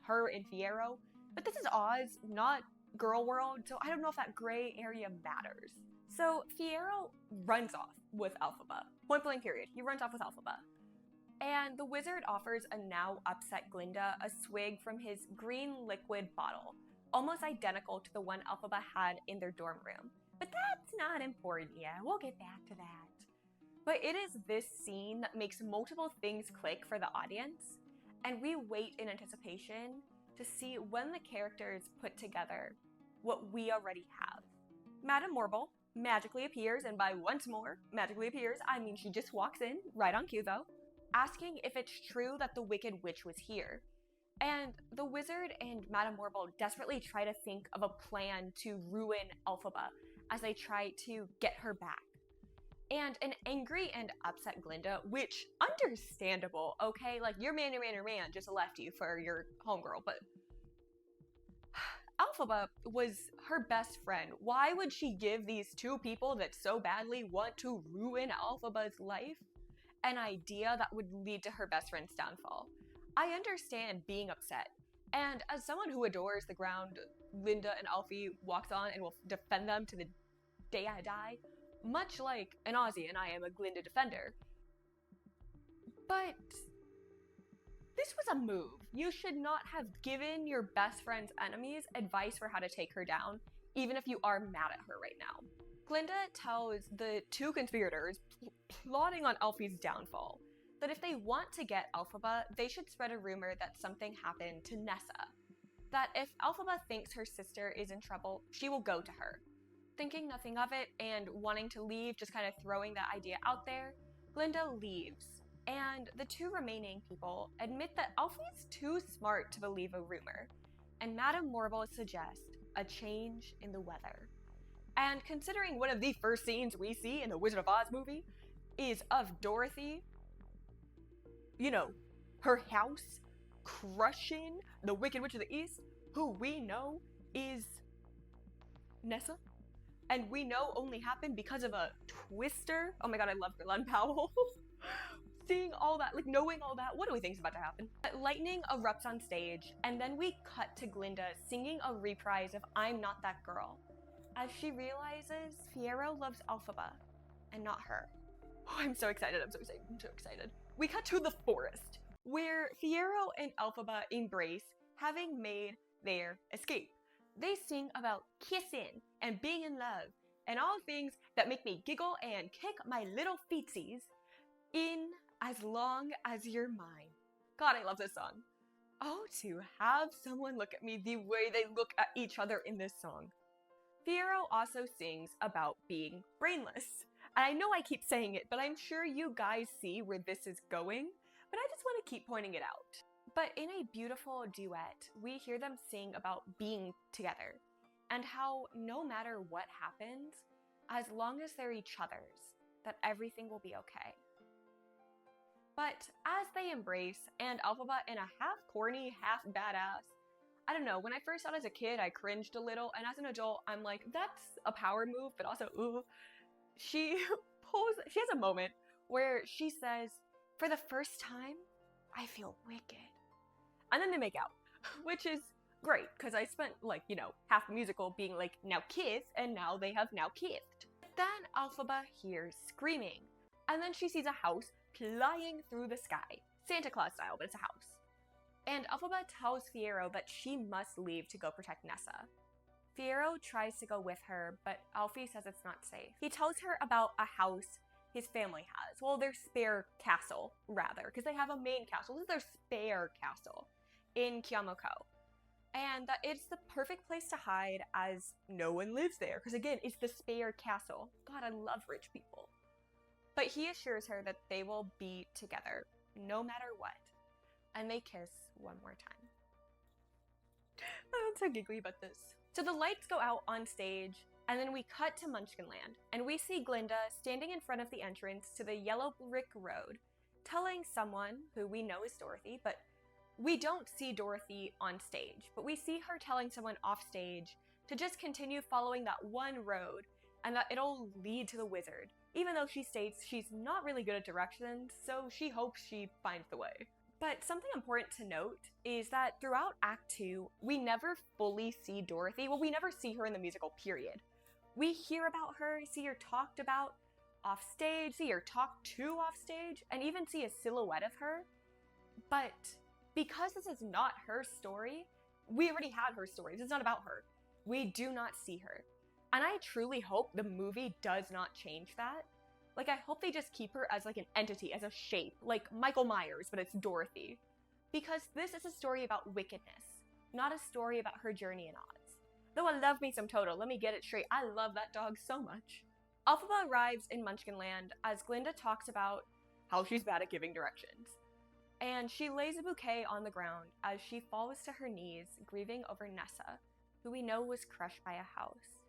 her and Fiyero, but this is Oz, not Girl World, so I don't know if that gray area matters. So Fiyero runs off with Elphaba. Point blank period. He runs off with Elphaba. And the wizard offers a now upset Glinda a swig from his green liquid bottle, almost identical to the one Elphaba had in their dorm room. But that's not important yet. We'll get back to that. But it is this scene that makes multiple things click for the audience, and we wait in anticipation to see when the characters put together what we already have. Madame Morble magically appears, and by once more magically appears, I mean she just walks in, right on cue though, asking if it's true that the Wicked Witch was here. And the wizard and Madame Morble desperately try to think of a plan to ruin Elphaba as they try to get her back. And an angry and upset Glinda, which, understandable, okay? Like, your man just left you for your homegirl, but Elphaba was her best friend. Why would she give these two people that so badly want to ruin Elphaba's life an idea that would lead to her best friend's downfall? I understand being upset, and as someone who adores the ground Glinda and Alfie walks on and will defend them to the day I die, much like an Aussie and I am a Glinda defender. But this was a move. You should not have given your best friend's enemies advice for how to take her down, even if you are mad at her right now. Glinda tells the two conspirators plotting on Alfie's downfall that if they want to get Elphaba, they should spread a rumor that something happened to Nessa. That if Elphaba thinks her sister is in trouble, she will go to her. Thinking nothing of it and wanting to leave, just kind of throwing that idea out there, Glinda leaves, and the two remaining people admit that Alfie is too smart to believe a rumor, and Madame Morrible suggests a change in the weather. And considering one of the first scenes we see in the Wizard of Oz movie is of Dorothy, you know, her house crushing the Wicked Witch of the East, who we know is Nessa, and we know only happened because of a twister. Oh my god, I love Glen Powell. Seeing all that, like knowing all that, what do we think is about to happen? Lightning erupts on stage, and then we cut to Glinda singing a reprise of I'm Not That Girl, as she realizes Fiyero loves Elphaba, and not her. Oh, I'm so excited, I'm so excited. We cut to the forest, where Fiyero and Elphaba embrace, having made their escape. They sing about kissing and being in love, and all things that make me giggle and kick my little feetsies in As Long As You're Mine. God, I love this song. Oh, to have someone look at me the way they look at each other in this song. Fiyero also sings about being brainless. And I know I keep saying it, but I'm sure you guys see where this is going, but I just want to keep pointing it out. But in a beautiful duet, we hear them sing about being together, and how no matter what happens, as long as they're each other's, that everything will be okay. But as they embrace, and Elphaba in a half corny, half badass, I don't know, when I first saw it as a kid, I cringed a little, and as an adult, I'm like, that's a power move, but also, ooh. She has a moment where she says, for the first time, I feel wicked. And then they make out, which is great, because I spent, like, you know, half the musical being like, now kiss, and now they have now kissed. Then Elphaba hears screaming, and then she sees a house flying through the sky, Santa Claus style, but it's a house. And Elphaba tells Fiyero that she must leave to go protect Nessa. Fiyero tries to go with her, but Alfie says it's not safe. He tells her about a house his family has. Well, their spare castle, rather, because they have a main castle. This is their spare castle in Kyamoko. And that it's the perfect place to hide, as no one lives there, because again, it's the spare castle. God, I love rich people. But he assures her that they will be together, no matter what. And they kiss one more time. I'm so giggly about this. So the lights go out on stage, and then we cut to Munchkinland, and we see Glinda standing in front of the entrance to the yellow brick road, telling someone, who we know is Dorothy, but we don't see Dorothy on stage, but we see her telling someone off stage to just continue following that one road, and that it'll lead to the wizard, even though she states she's not really good at directions, so she hopes she finds the way. But something important to note is that throughout Act 2, we never fully see Dorothy. Well, we never see her in the musical, period. We hear about her, see her talked about off stage, see her talked to off stage, and even see a silhouette of her. But because this is not her story, we already had her story. This is not about her. We do not see her. And I truly hope the movie does not change that. Like, I hope they just keep her as, like, an entity, as a shape, like Michael Myers, but it's Dorothy. Because this is a story about wickedness, not a story about her journey in Oz. Though I love me some Toto, let me get it straight, I love that dog so much. Elphaba arrives in Munchkinland as Glinda talks about how she's bad at giving directions. And she lays a bouquet on the ground as she falls to her knees, grieving over Nessa, who we know was crushed by a house.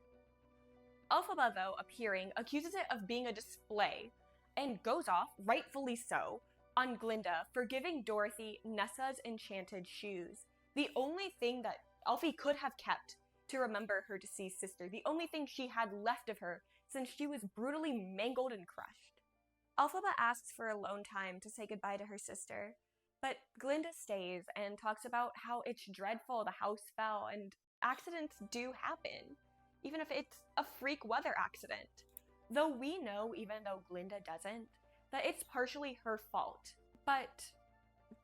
Elphaba, though, appearing, accuses it of being a display, and goes off, rightfully so, on Glinda for giving Dorothy Nessa's enchanted shoes. The only thing that Elfie could have kept to remember her deceased sister, the only thing she had left of her since she was brutally mangled and crushed. Elphaba asks for alone time to say goodbye to her sister, but Glinda stays and talks about how it's dreadful the house fell and accidents do happen, even if it's a freak weather accident. Though we know, even though Glinda doesn't, that it's partially her fault. But,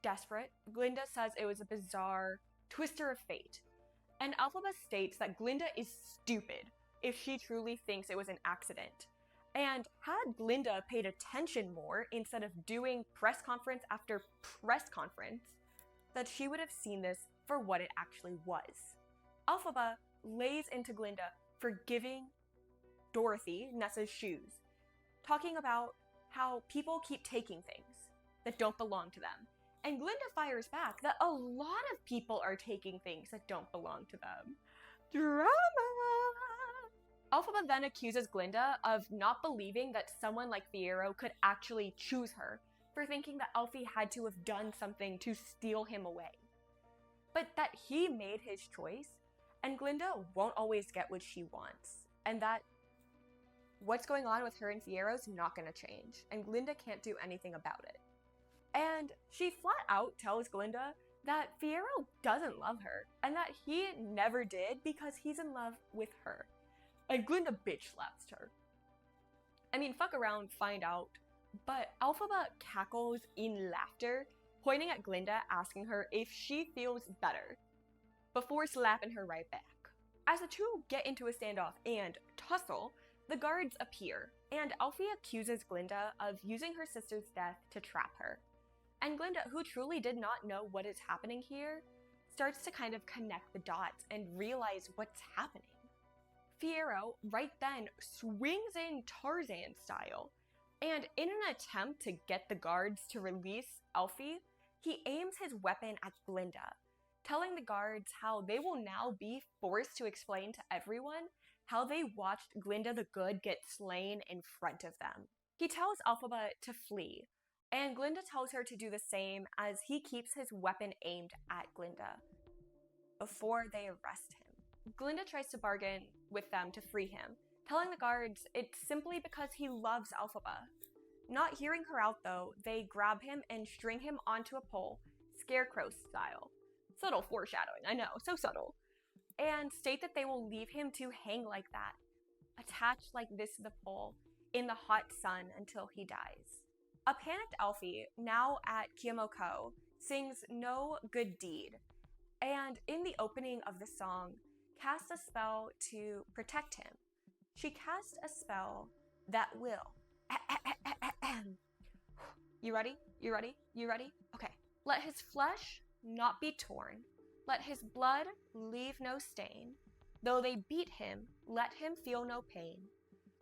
desperate, Glinda says it was a bizarre twister of fate. And Elphaba states that Glinda is stupid if she truly thinks it was an accident. And had Glinda paid attention more instead of doing press conference after press conference, that she would have seen this for what it actually was. Elphaba lays into Glinda for giving Dorothy Nessa's shoes, talking about how people keep taking things that don't belong to them. And Glinda fires back that a lot of people are taking things that don't belong to them. Drama! Elphaba then accuses Glinda of not believing that someone like Fiyero could actually choose her, for thinking that Elfie had to have done something to steal him away. But that he made his choice, and Glinda won't always get what she wants, and that what's going on with her and Fiero's not going to change, and Glinda can't do anything about it. And she flat out tells Glinda that Fiyero doesn't love her, and that he never did because he's in love with her. And Glinda bitch slaps her. I mean, fuck around, find out. But Elphaba cackles in laughter, pointing at Glinda, asking her if she feels better, before slapping her right back. As the two get into a standoff and tussle, the guards appear, and Elfie accuses Glinda of using her sister's death to trap her. And Glinda, who truly did not know what is happening here, starts to kind of connect the dots and realize what's happening. Fiyero, right then, swings in Tarzan style, and in an attempt to get the guards to release Elfie, he aims his weapon at Glinda, telling the guards how they will now be forced to explain to everyone how they watched Glinda the Good get slain in front of them. He tells Elphaba to flee, and Glinda tells her to do the same as he keeps his weapon aimed at Glinda before they arrest him. Glinda tries to bargain with them to free him, telling the guards it's simply because he loves Elphaba. Not hearing her out though, they grab him and string him onto a pole, scarecrow style. Subtle foreshadowing, I know, so subtle. And state that they will leave him to hang like that, attached like this to the pole, in the hot sun until he dies. A panicked Elfie, now at Kiyomoko, sings No Good Deed, and in the opening of the song, casts a spell to protect him. She casts a spell that will. You ready? You ready? You ready? Okay. Let his flesh not be torn. Let his blood leave no stain. Though they beat him, let him feel no pain.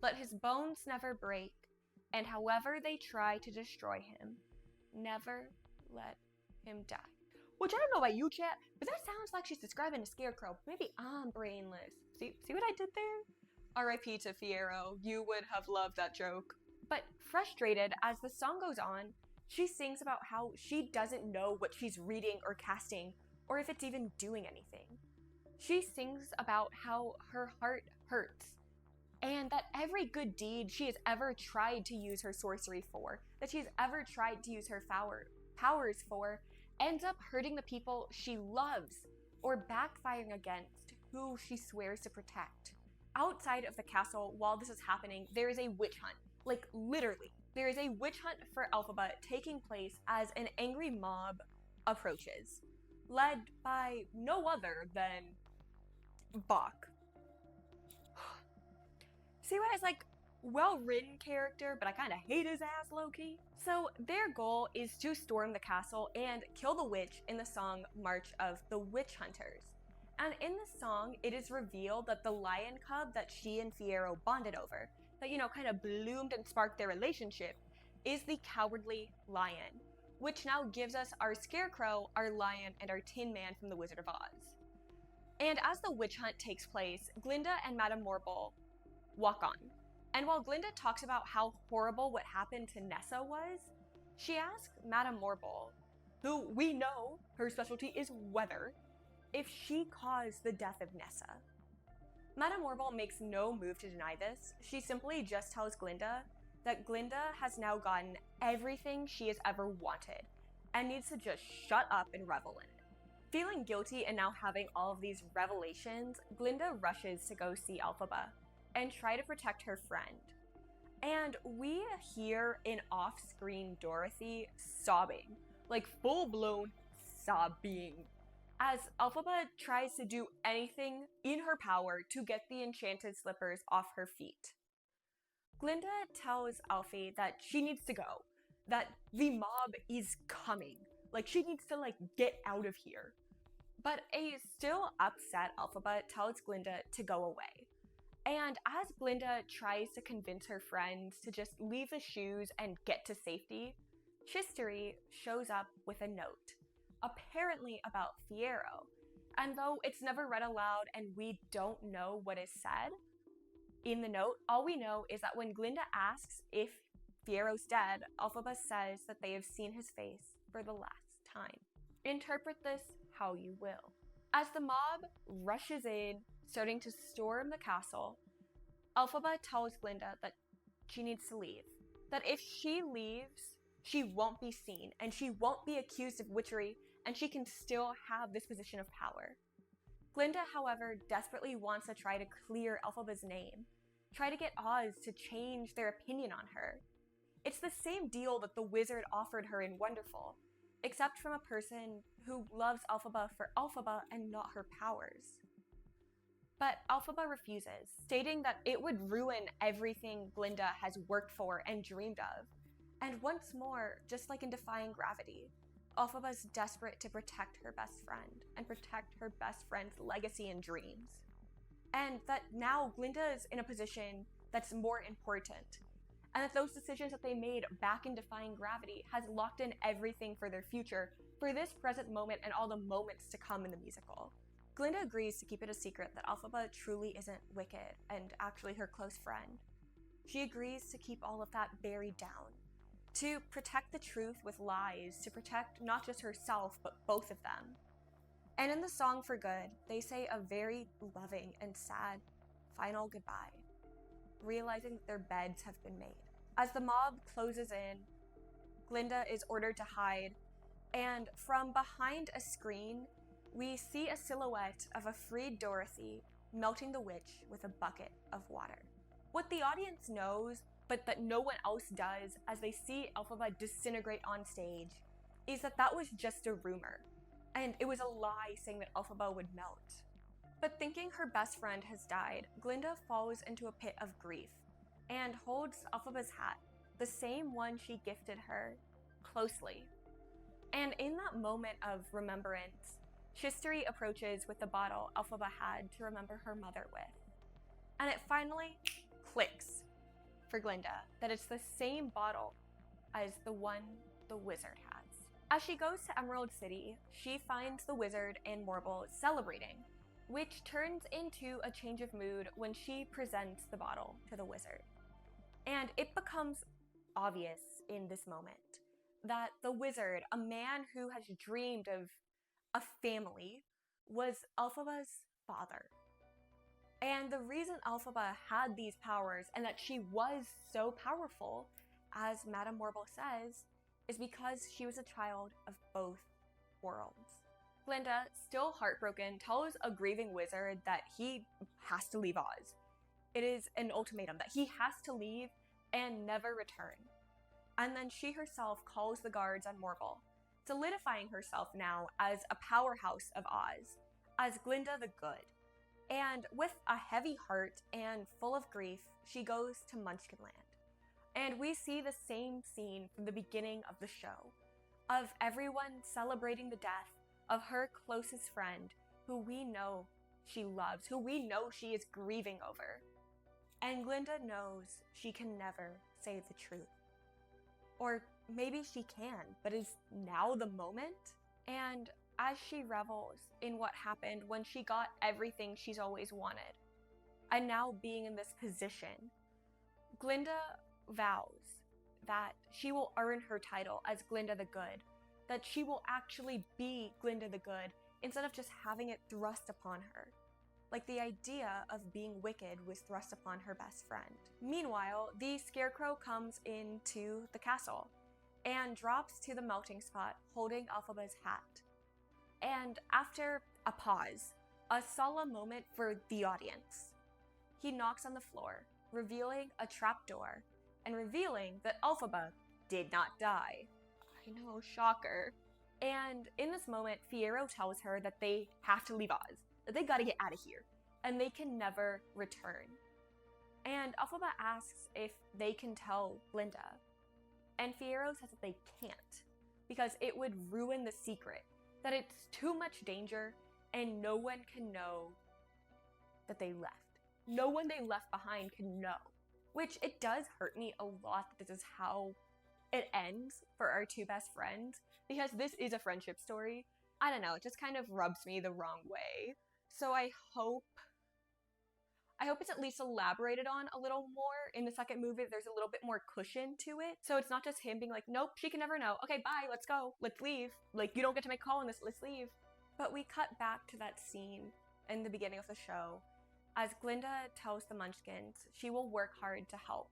Let his bones never break, and however they try to destroy him, never let him die. Which I don't know about you, chat, but that sounds like she's describing a scarecrow. Maybe I'm brainless. See what I did there? R.I.P. to Fiyero. You would have loved that joke. But frustrated as the song goes on, she sings about how she doesn't know what she's reading or casting, or if it's even doing anything. She sings about how her heart hurts, and that every good deed she has ever tried to use her sorcery for, that she's ever tried to use her powers for, ends up hurting the people she loves, or backfiring against who she swears to protect. Outside of the castle, while this is happening, there is a witch hunt. Like, literally. There is a witch hunt for Elphaba taking place as an angry mob approaches, led by no other than Bach. See why it's like well-written character, but I kind of hate his ass low-key? So their goal is to storm the castle and kill the witch in the song March of the Witch Hunters. And in the song, it is revealed that the lion cub that she and Fiyero bonded over, that, kind of bloomed and sparked their relationship, is the Cowardly Lion, which now gives us our Scarecrow, our Lion, and our Tin Man from The Wizard of Oz. And as the witch hunt takes place, Glinda and Madame Morble walk on. And while Glinda talks about how horrible what happened to Nessa was, she asks Madame Morble, who we know her specialty is weather, if she caused the death of Nessa. Madame Morble makes no move to deny this. She simply just tells Glinda that Glinda has now gotten everything she has ever wanted and needs to just shut up and revel in it. Feeling guilty and now having all of these revelations, Glinda rushes to go see Elphaba and try to protect her friend. And we hear an off-screen Dorothy sobbing, like full-blown sobbing. as Elphaba tries to do anything in her power to get the enchanted slippers off her feet. Glinda tells Alfie that she needs to go, that the mob is coming. Like, she needs to, get out of here. But a still upset Elphaba tells Glinda to go away. And as Glinda tries to convince her friends to just leave the shoes and get to safety, Shiz shows up with a note, apparently about Fiyero. And though it's never read aloud and we don't know what is said, in the note, all we know is that when Glinda asks if Fiyero's dead, Elphaba says that they have seen his face for the last time. Interpret this how you will. As the mob rushes in, starting to storm the castle, Elphaba tells Glinda that she needs to leave. That if she leaves, she won't be seen, and she won't be accused of witchery, and she can still have this position of power. Glinda, however, desperately wants to try to clear Elphaba's name, try to get Oz to change their opinion on her. It's the same deal that the wizard offered her in Wonderful, except from a person who loves Elphaba for Elphaba and not her powers. But Elphaba refuses, stating that it would ruin everything Glinda has worked for and dreamed of. And once more, just like in Defying Gravity, Elphaba's desperate to protect her best friend and protect her best friend's legacy and dreams. And that now Glinda is in a position that's more important, and that those decisions that they made back in Defying Gravity has locked in everything for their future, for this present moment and all the moments to come in the musical. Glinda agrees to keep it a secret that Elphaba truly isn't wicked and actually her close friend. She agrees to keep all of that buried down, to protect the truth with lies, to protect not just herself, but both of them. And in the song For Good, they say a very loving and sad final goodbye, realizing that their beds have been made. As the mob closes in, Glinda is ordered to hide, and from behind a screen, we see a silhouette of a freed Dorothy melting the witch with a bucket of water. What the audience knows, but that no one else does as they see Elphaba disintegrate on stage, is that that was just a rumor, and it was a lie saying that Elphaba would melt. But thinking her best friend has died, Glinda falls into a pit of grief and holds Elphaba's hat, the same one she gifted her, closely. And in that moment of remembrance, Shiz approaches with the bottle Elphaba had to remember her mother with. And it finally clicks for Glinda that it's the same bottle as the one the wizard has. As she goes to Emerald City, she finds the wizard and Morble celebrating, which turns into a change of mood when she presents the bottle to the wizard. And it becomes obvious in this moment that the wizard, a man who has dreamed of a family, was Elphaba's father. And the reason Elphaba had these powers and that she was so powerful, as Madame Morble says, is because she was a child of both worlds. Glinda, still heartbroken, tells a grieving wizard that he has to leave Oz. It is an ultimatum that he has to leave and never return. And then she herself calls the guards on Morble, solidifying herself now as a powerhouse of Oz, as Glinda the Good. And with a heavy heart and full of grief, she goes to Munchkinland. And we see the same scene from the beginning of the show, of everyone celebrating the death of her closest friend, who we know she loves, who we know she is grieving over. And Glinda knows she can never say the truth. Or maybe she can, but is now the moment? And as she revels in what happened when she got everything she's always wanted, and now being in this position, Glinda vows that she will earn her title as Glinda the Good, that she will actually be Glinda the Good instead of just having it thrust upon her, like the idea of being wicked was thrust upon her best friend. Meanwhile, the Scarecrow comes into the castle and drops to the melting spot holding Elphaba's hat. And after a pause, a solemn moment for the audience, he knocks on the floor, revealing a trapdoor and revealing that Elphaba did not die. I know, shocker. And in this moment, Fiyero tells her that they have to leave Oz, that they gotta get out of here, and they can never return. And Elphaba asks if they can tell Glinda, and Fiyero says that they can't, because it would ruin the secret, that it's too much danger, and no one can know that they left. No one they left behind can know. Which, it does hurt me a lot that this is how it ends for our two best friends, because this is a friendship story. I don't know, it just kind of rubs me the wrong way. So I hope it's at least elaborated on a little more in the second movie. There's a little bit more cushion to it. So it's not just him being like, nope, she can never know. Okay, bye, let's go. Let's leave. Like, you don't get to make call on this, let's leave. But we cut back to that scene in the beginning of the show as Glinda tells the Munchkins she will work hard to help.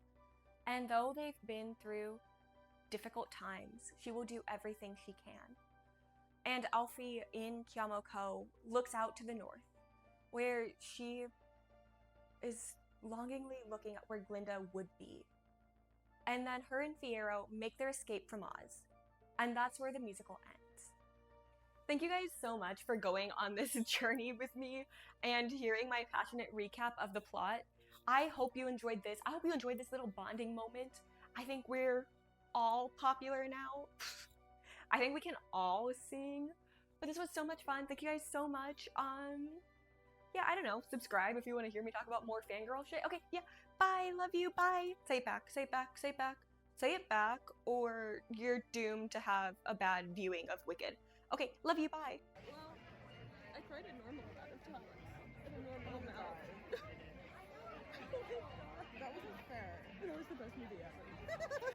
And though they've been through difficult times, she will do everything she can. And Alfie in Kyamoko looks out to the north, where she is longingly looking at where Glinda would be. And then her and Fiyero make their escape from Oz. And that's where the musical ends. Thank you guys so much for going on this journey with me and hearing my passionate recap of the plot. I hope you enjoyed this. I hope you enjoyed this little bonding moment. I think we're all popular now. I think we can all sing. But this was so much fun. Thank you guys so much. Yeah, I don't know. Subscribe if you want to hear me talk about more fangirl shit. Okay, yeah. Bye. Love you. Bye. Say it back. Say it back. Say it back. Say it back, or you're doomed to have a bad viewing of Wicked. Okay, love you. Bye. Well, I cried a normal amount of times. In a normal amount. That wasn't fair. That was the best movie ever.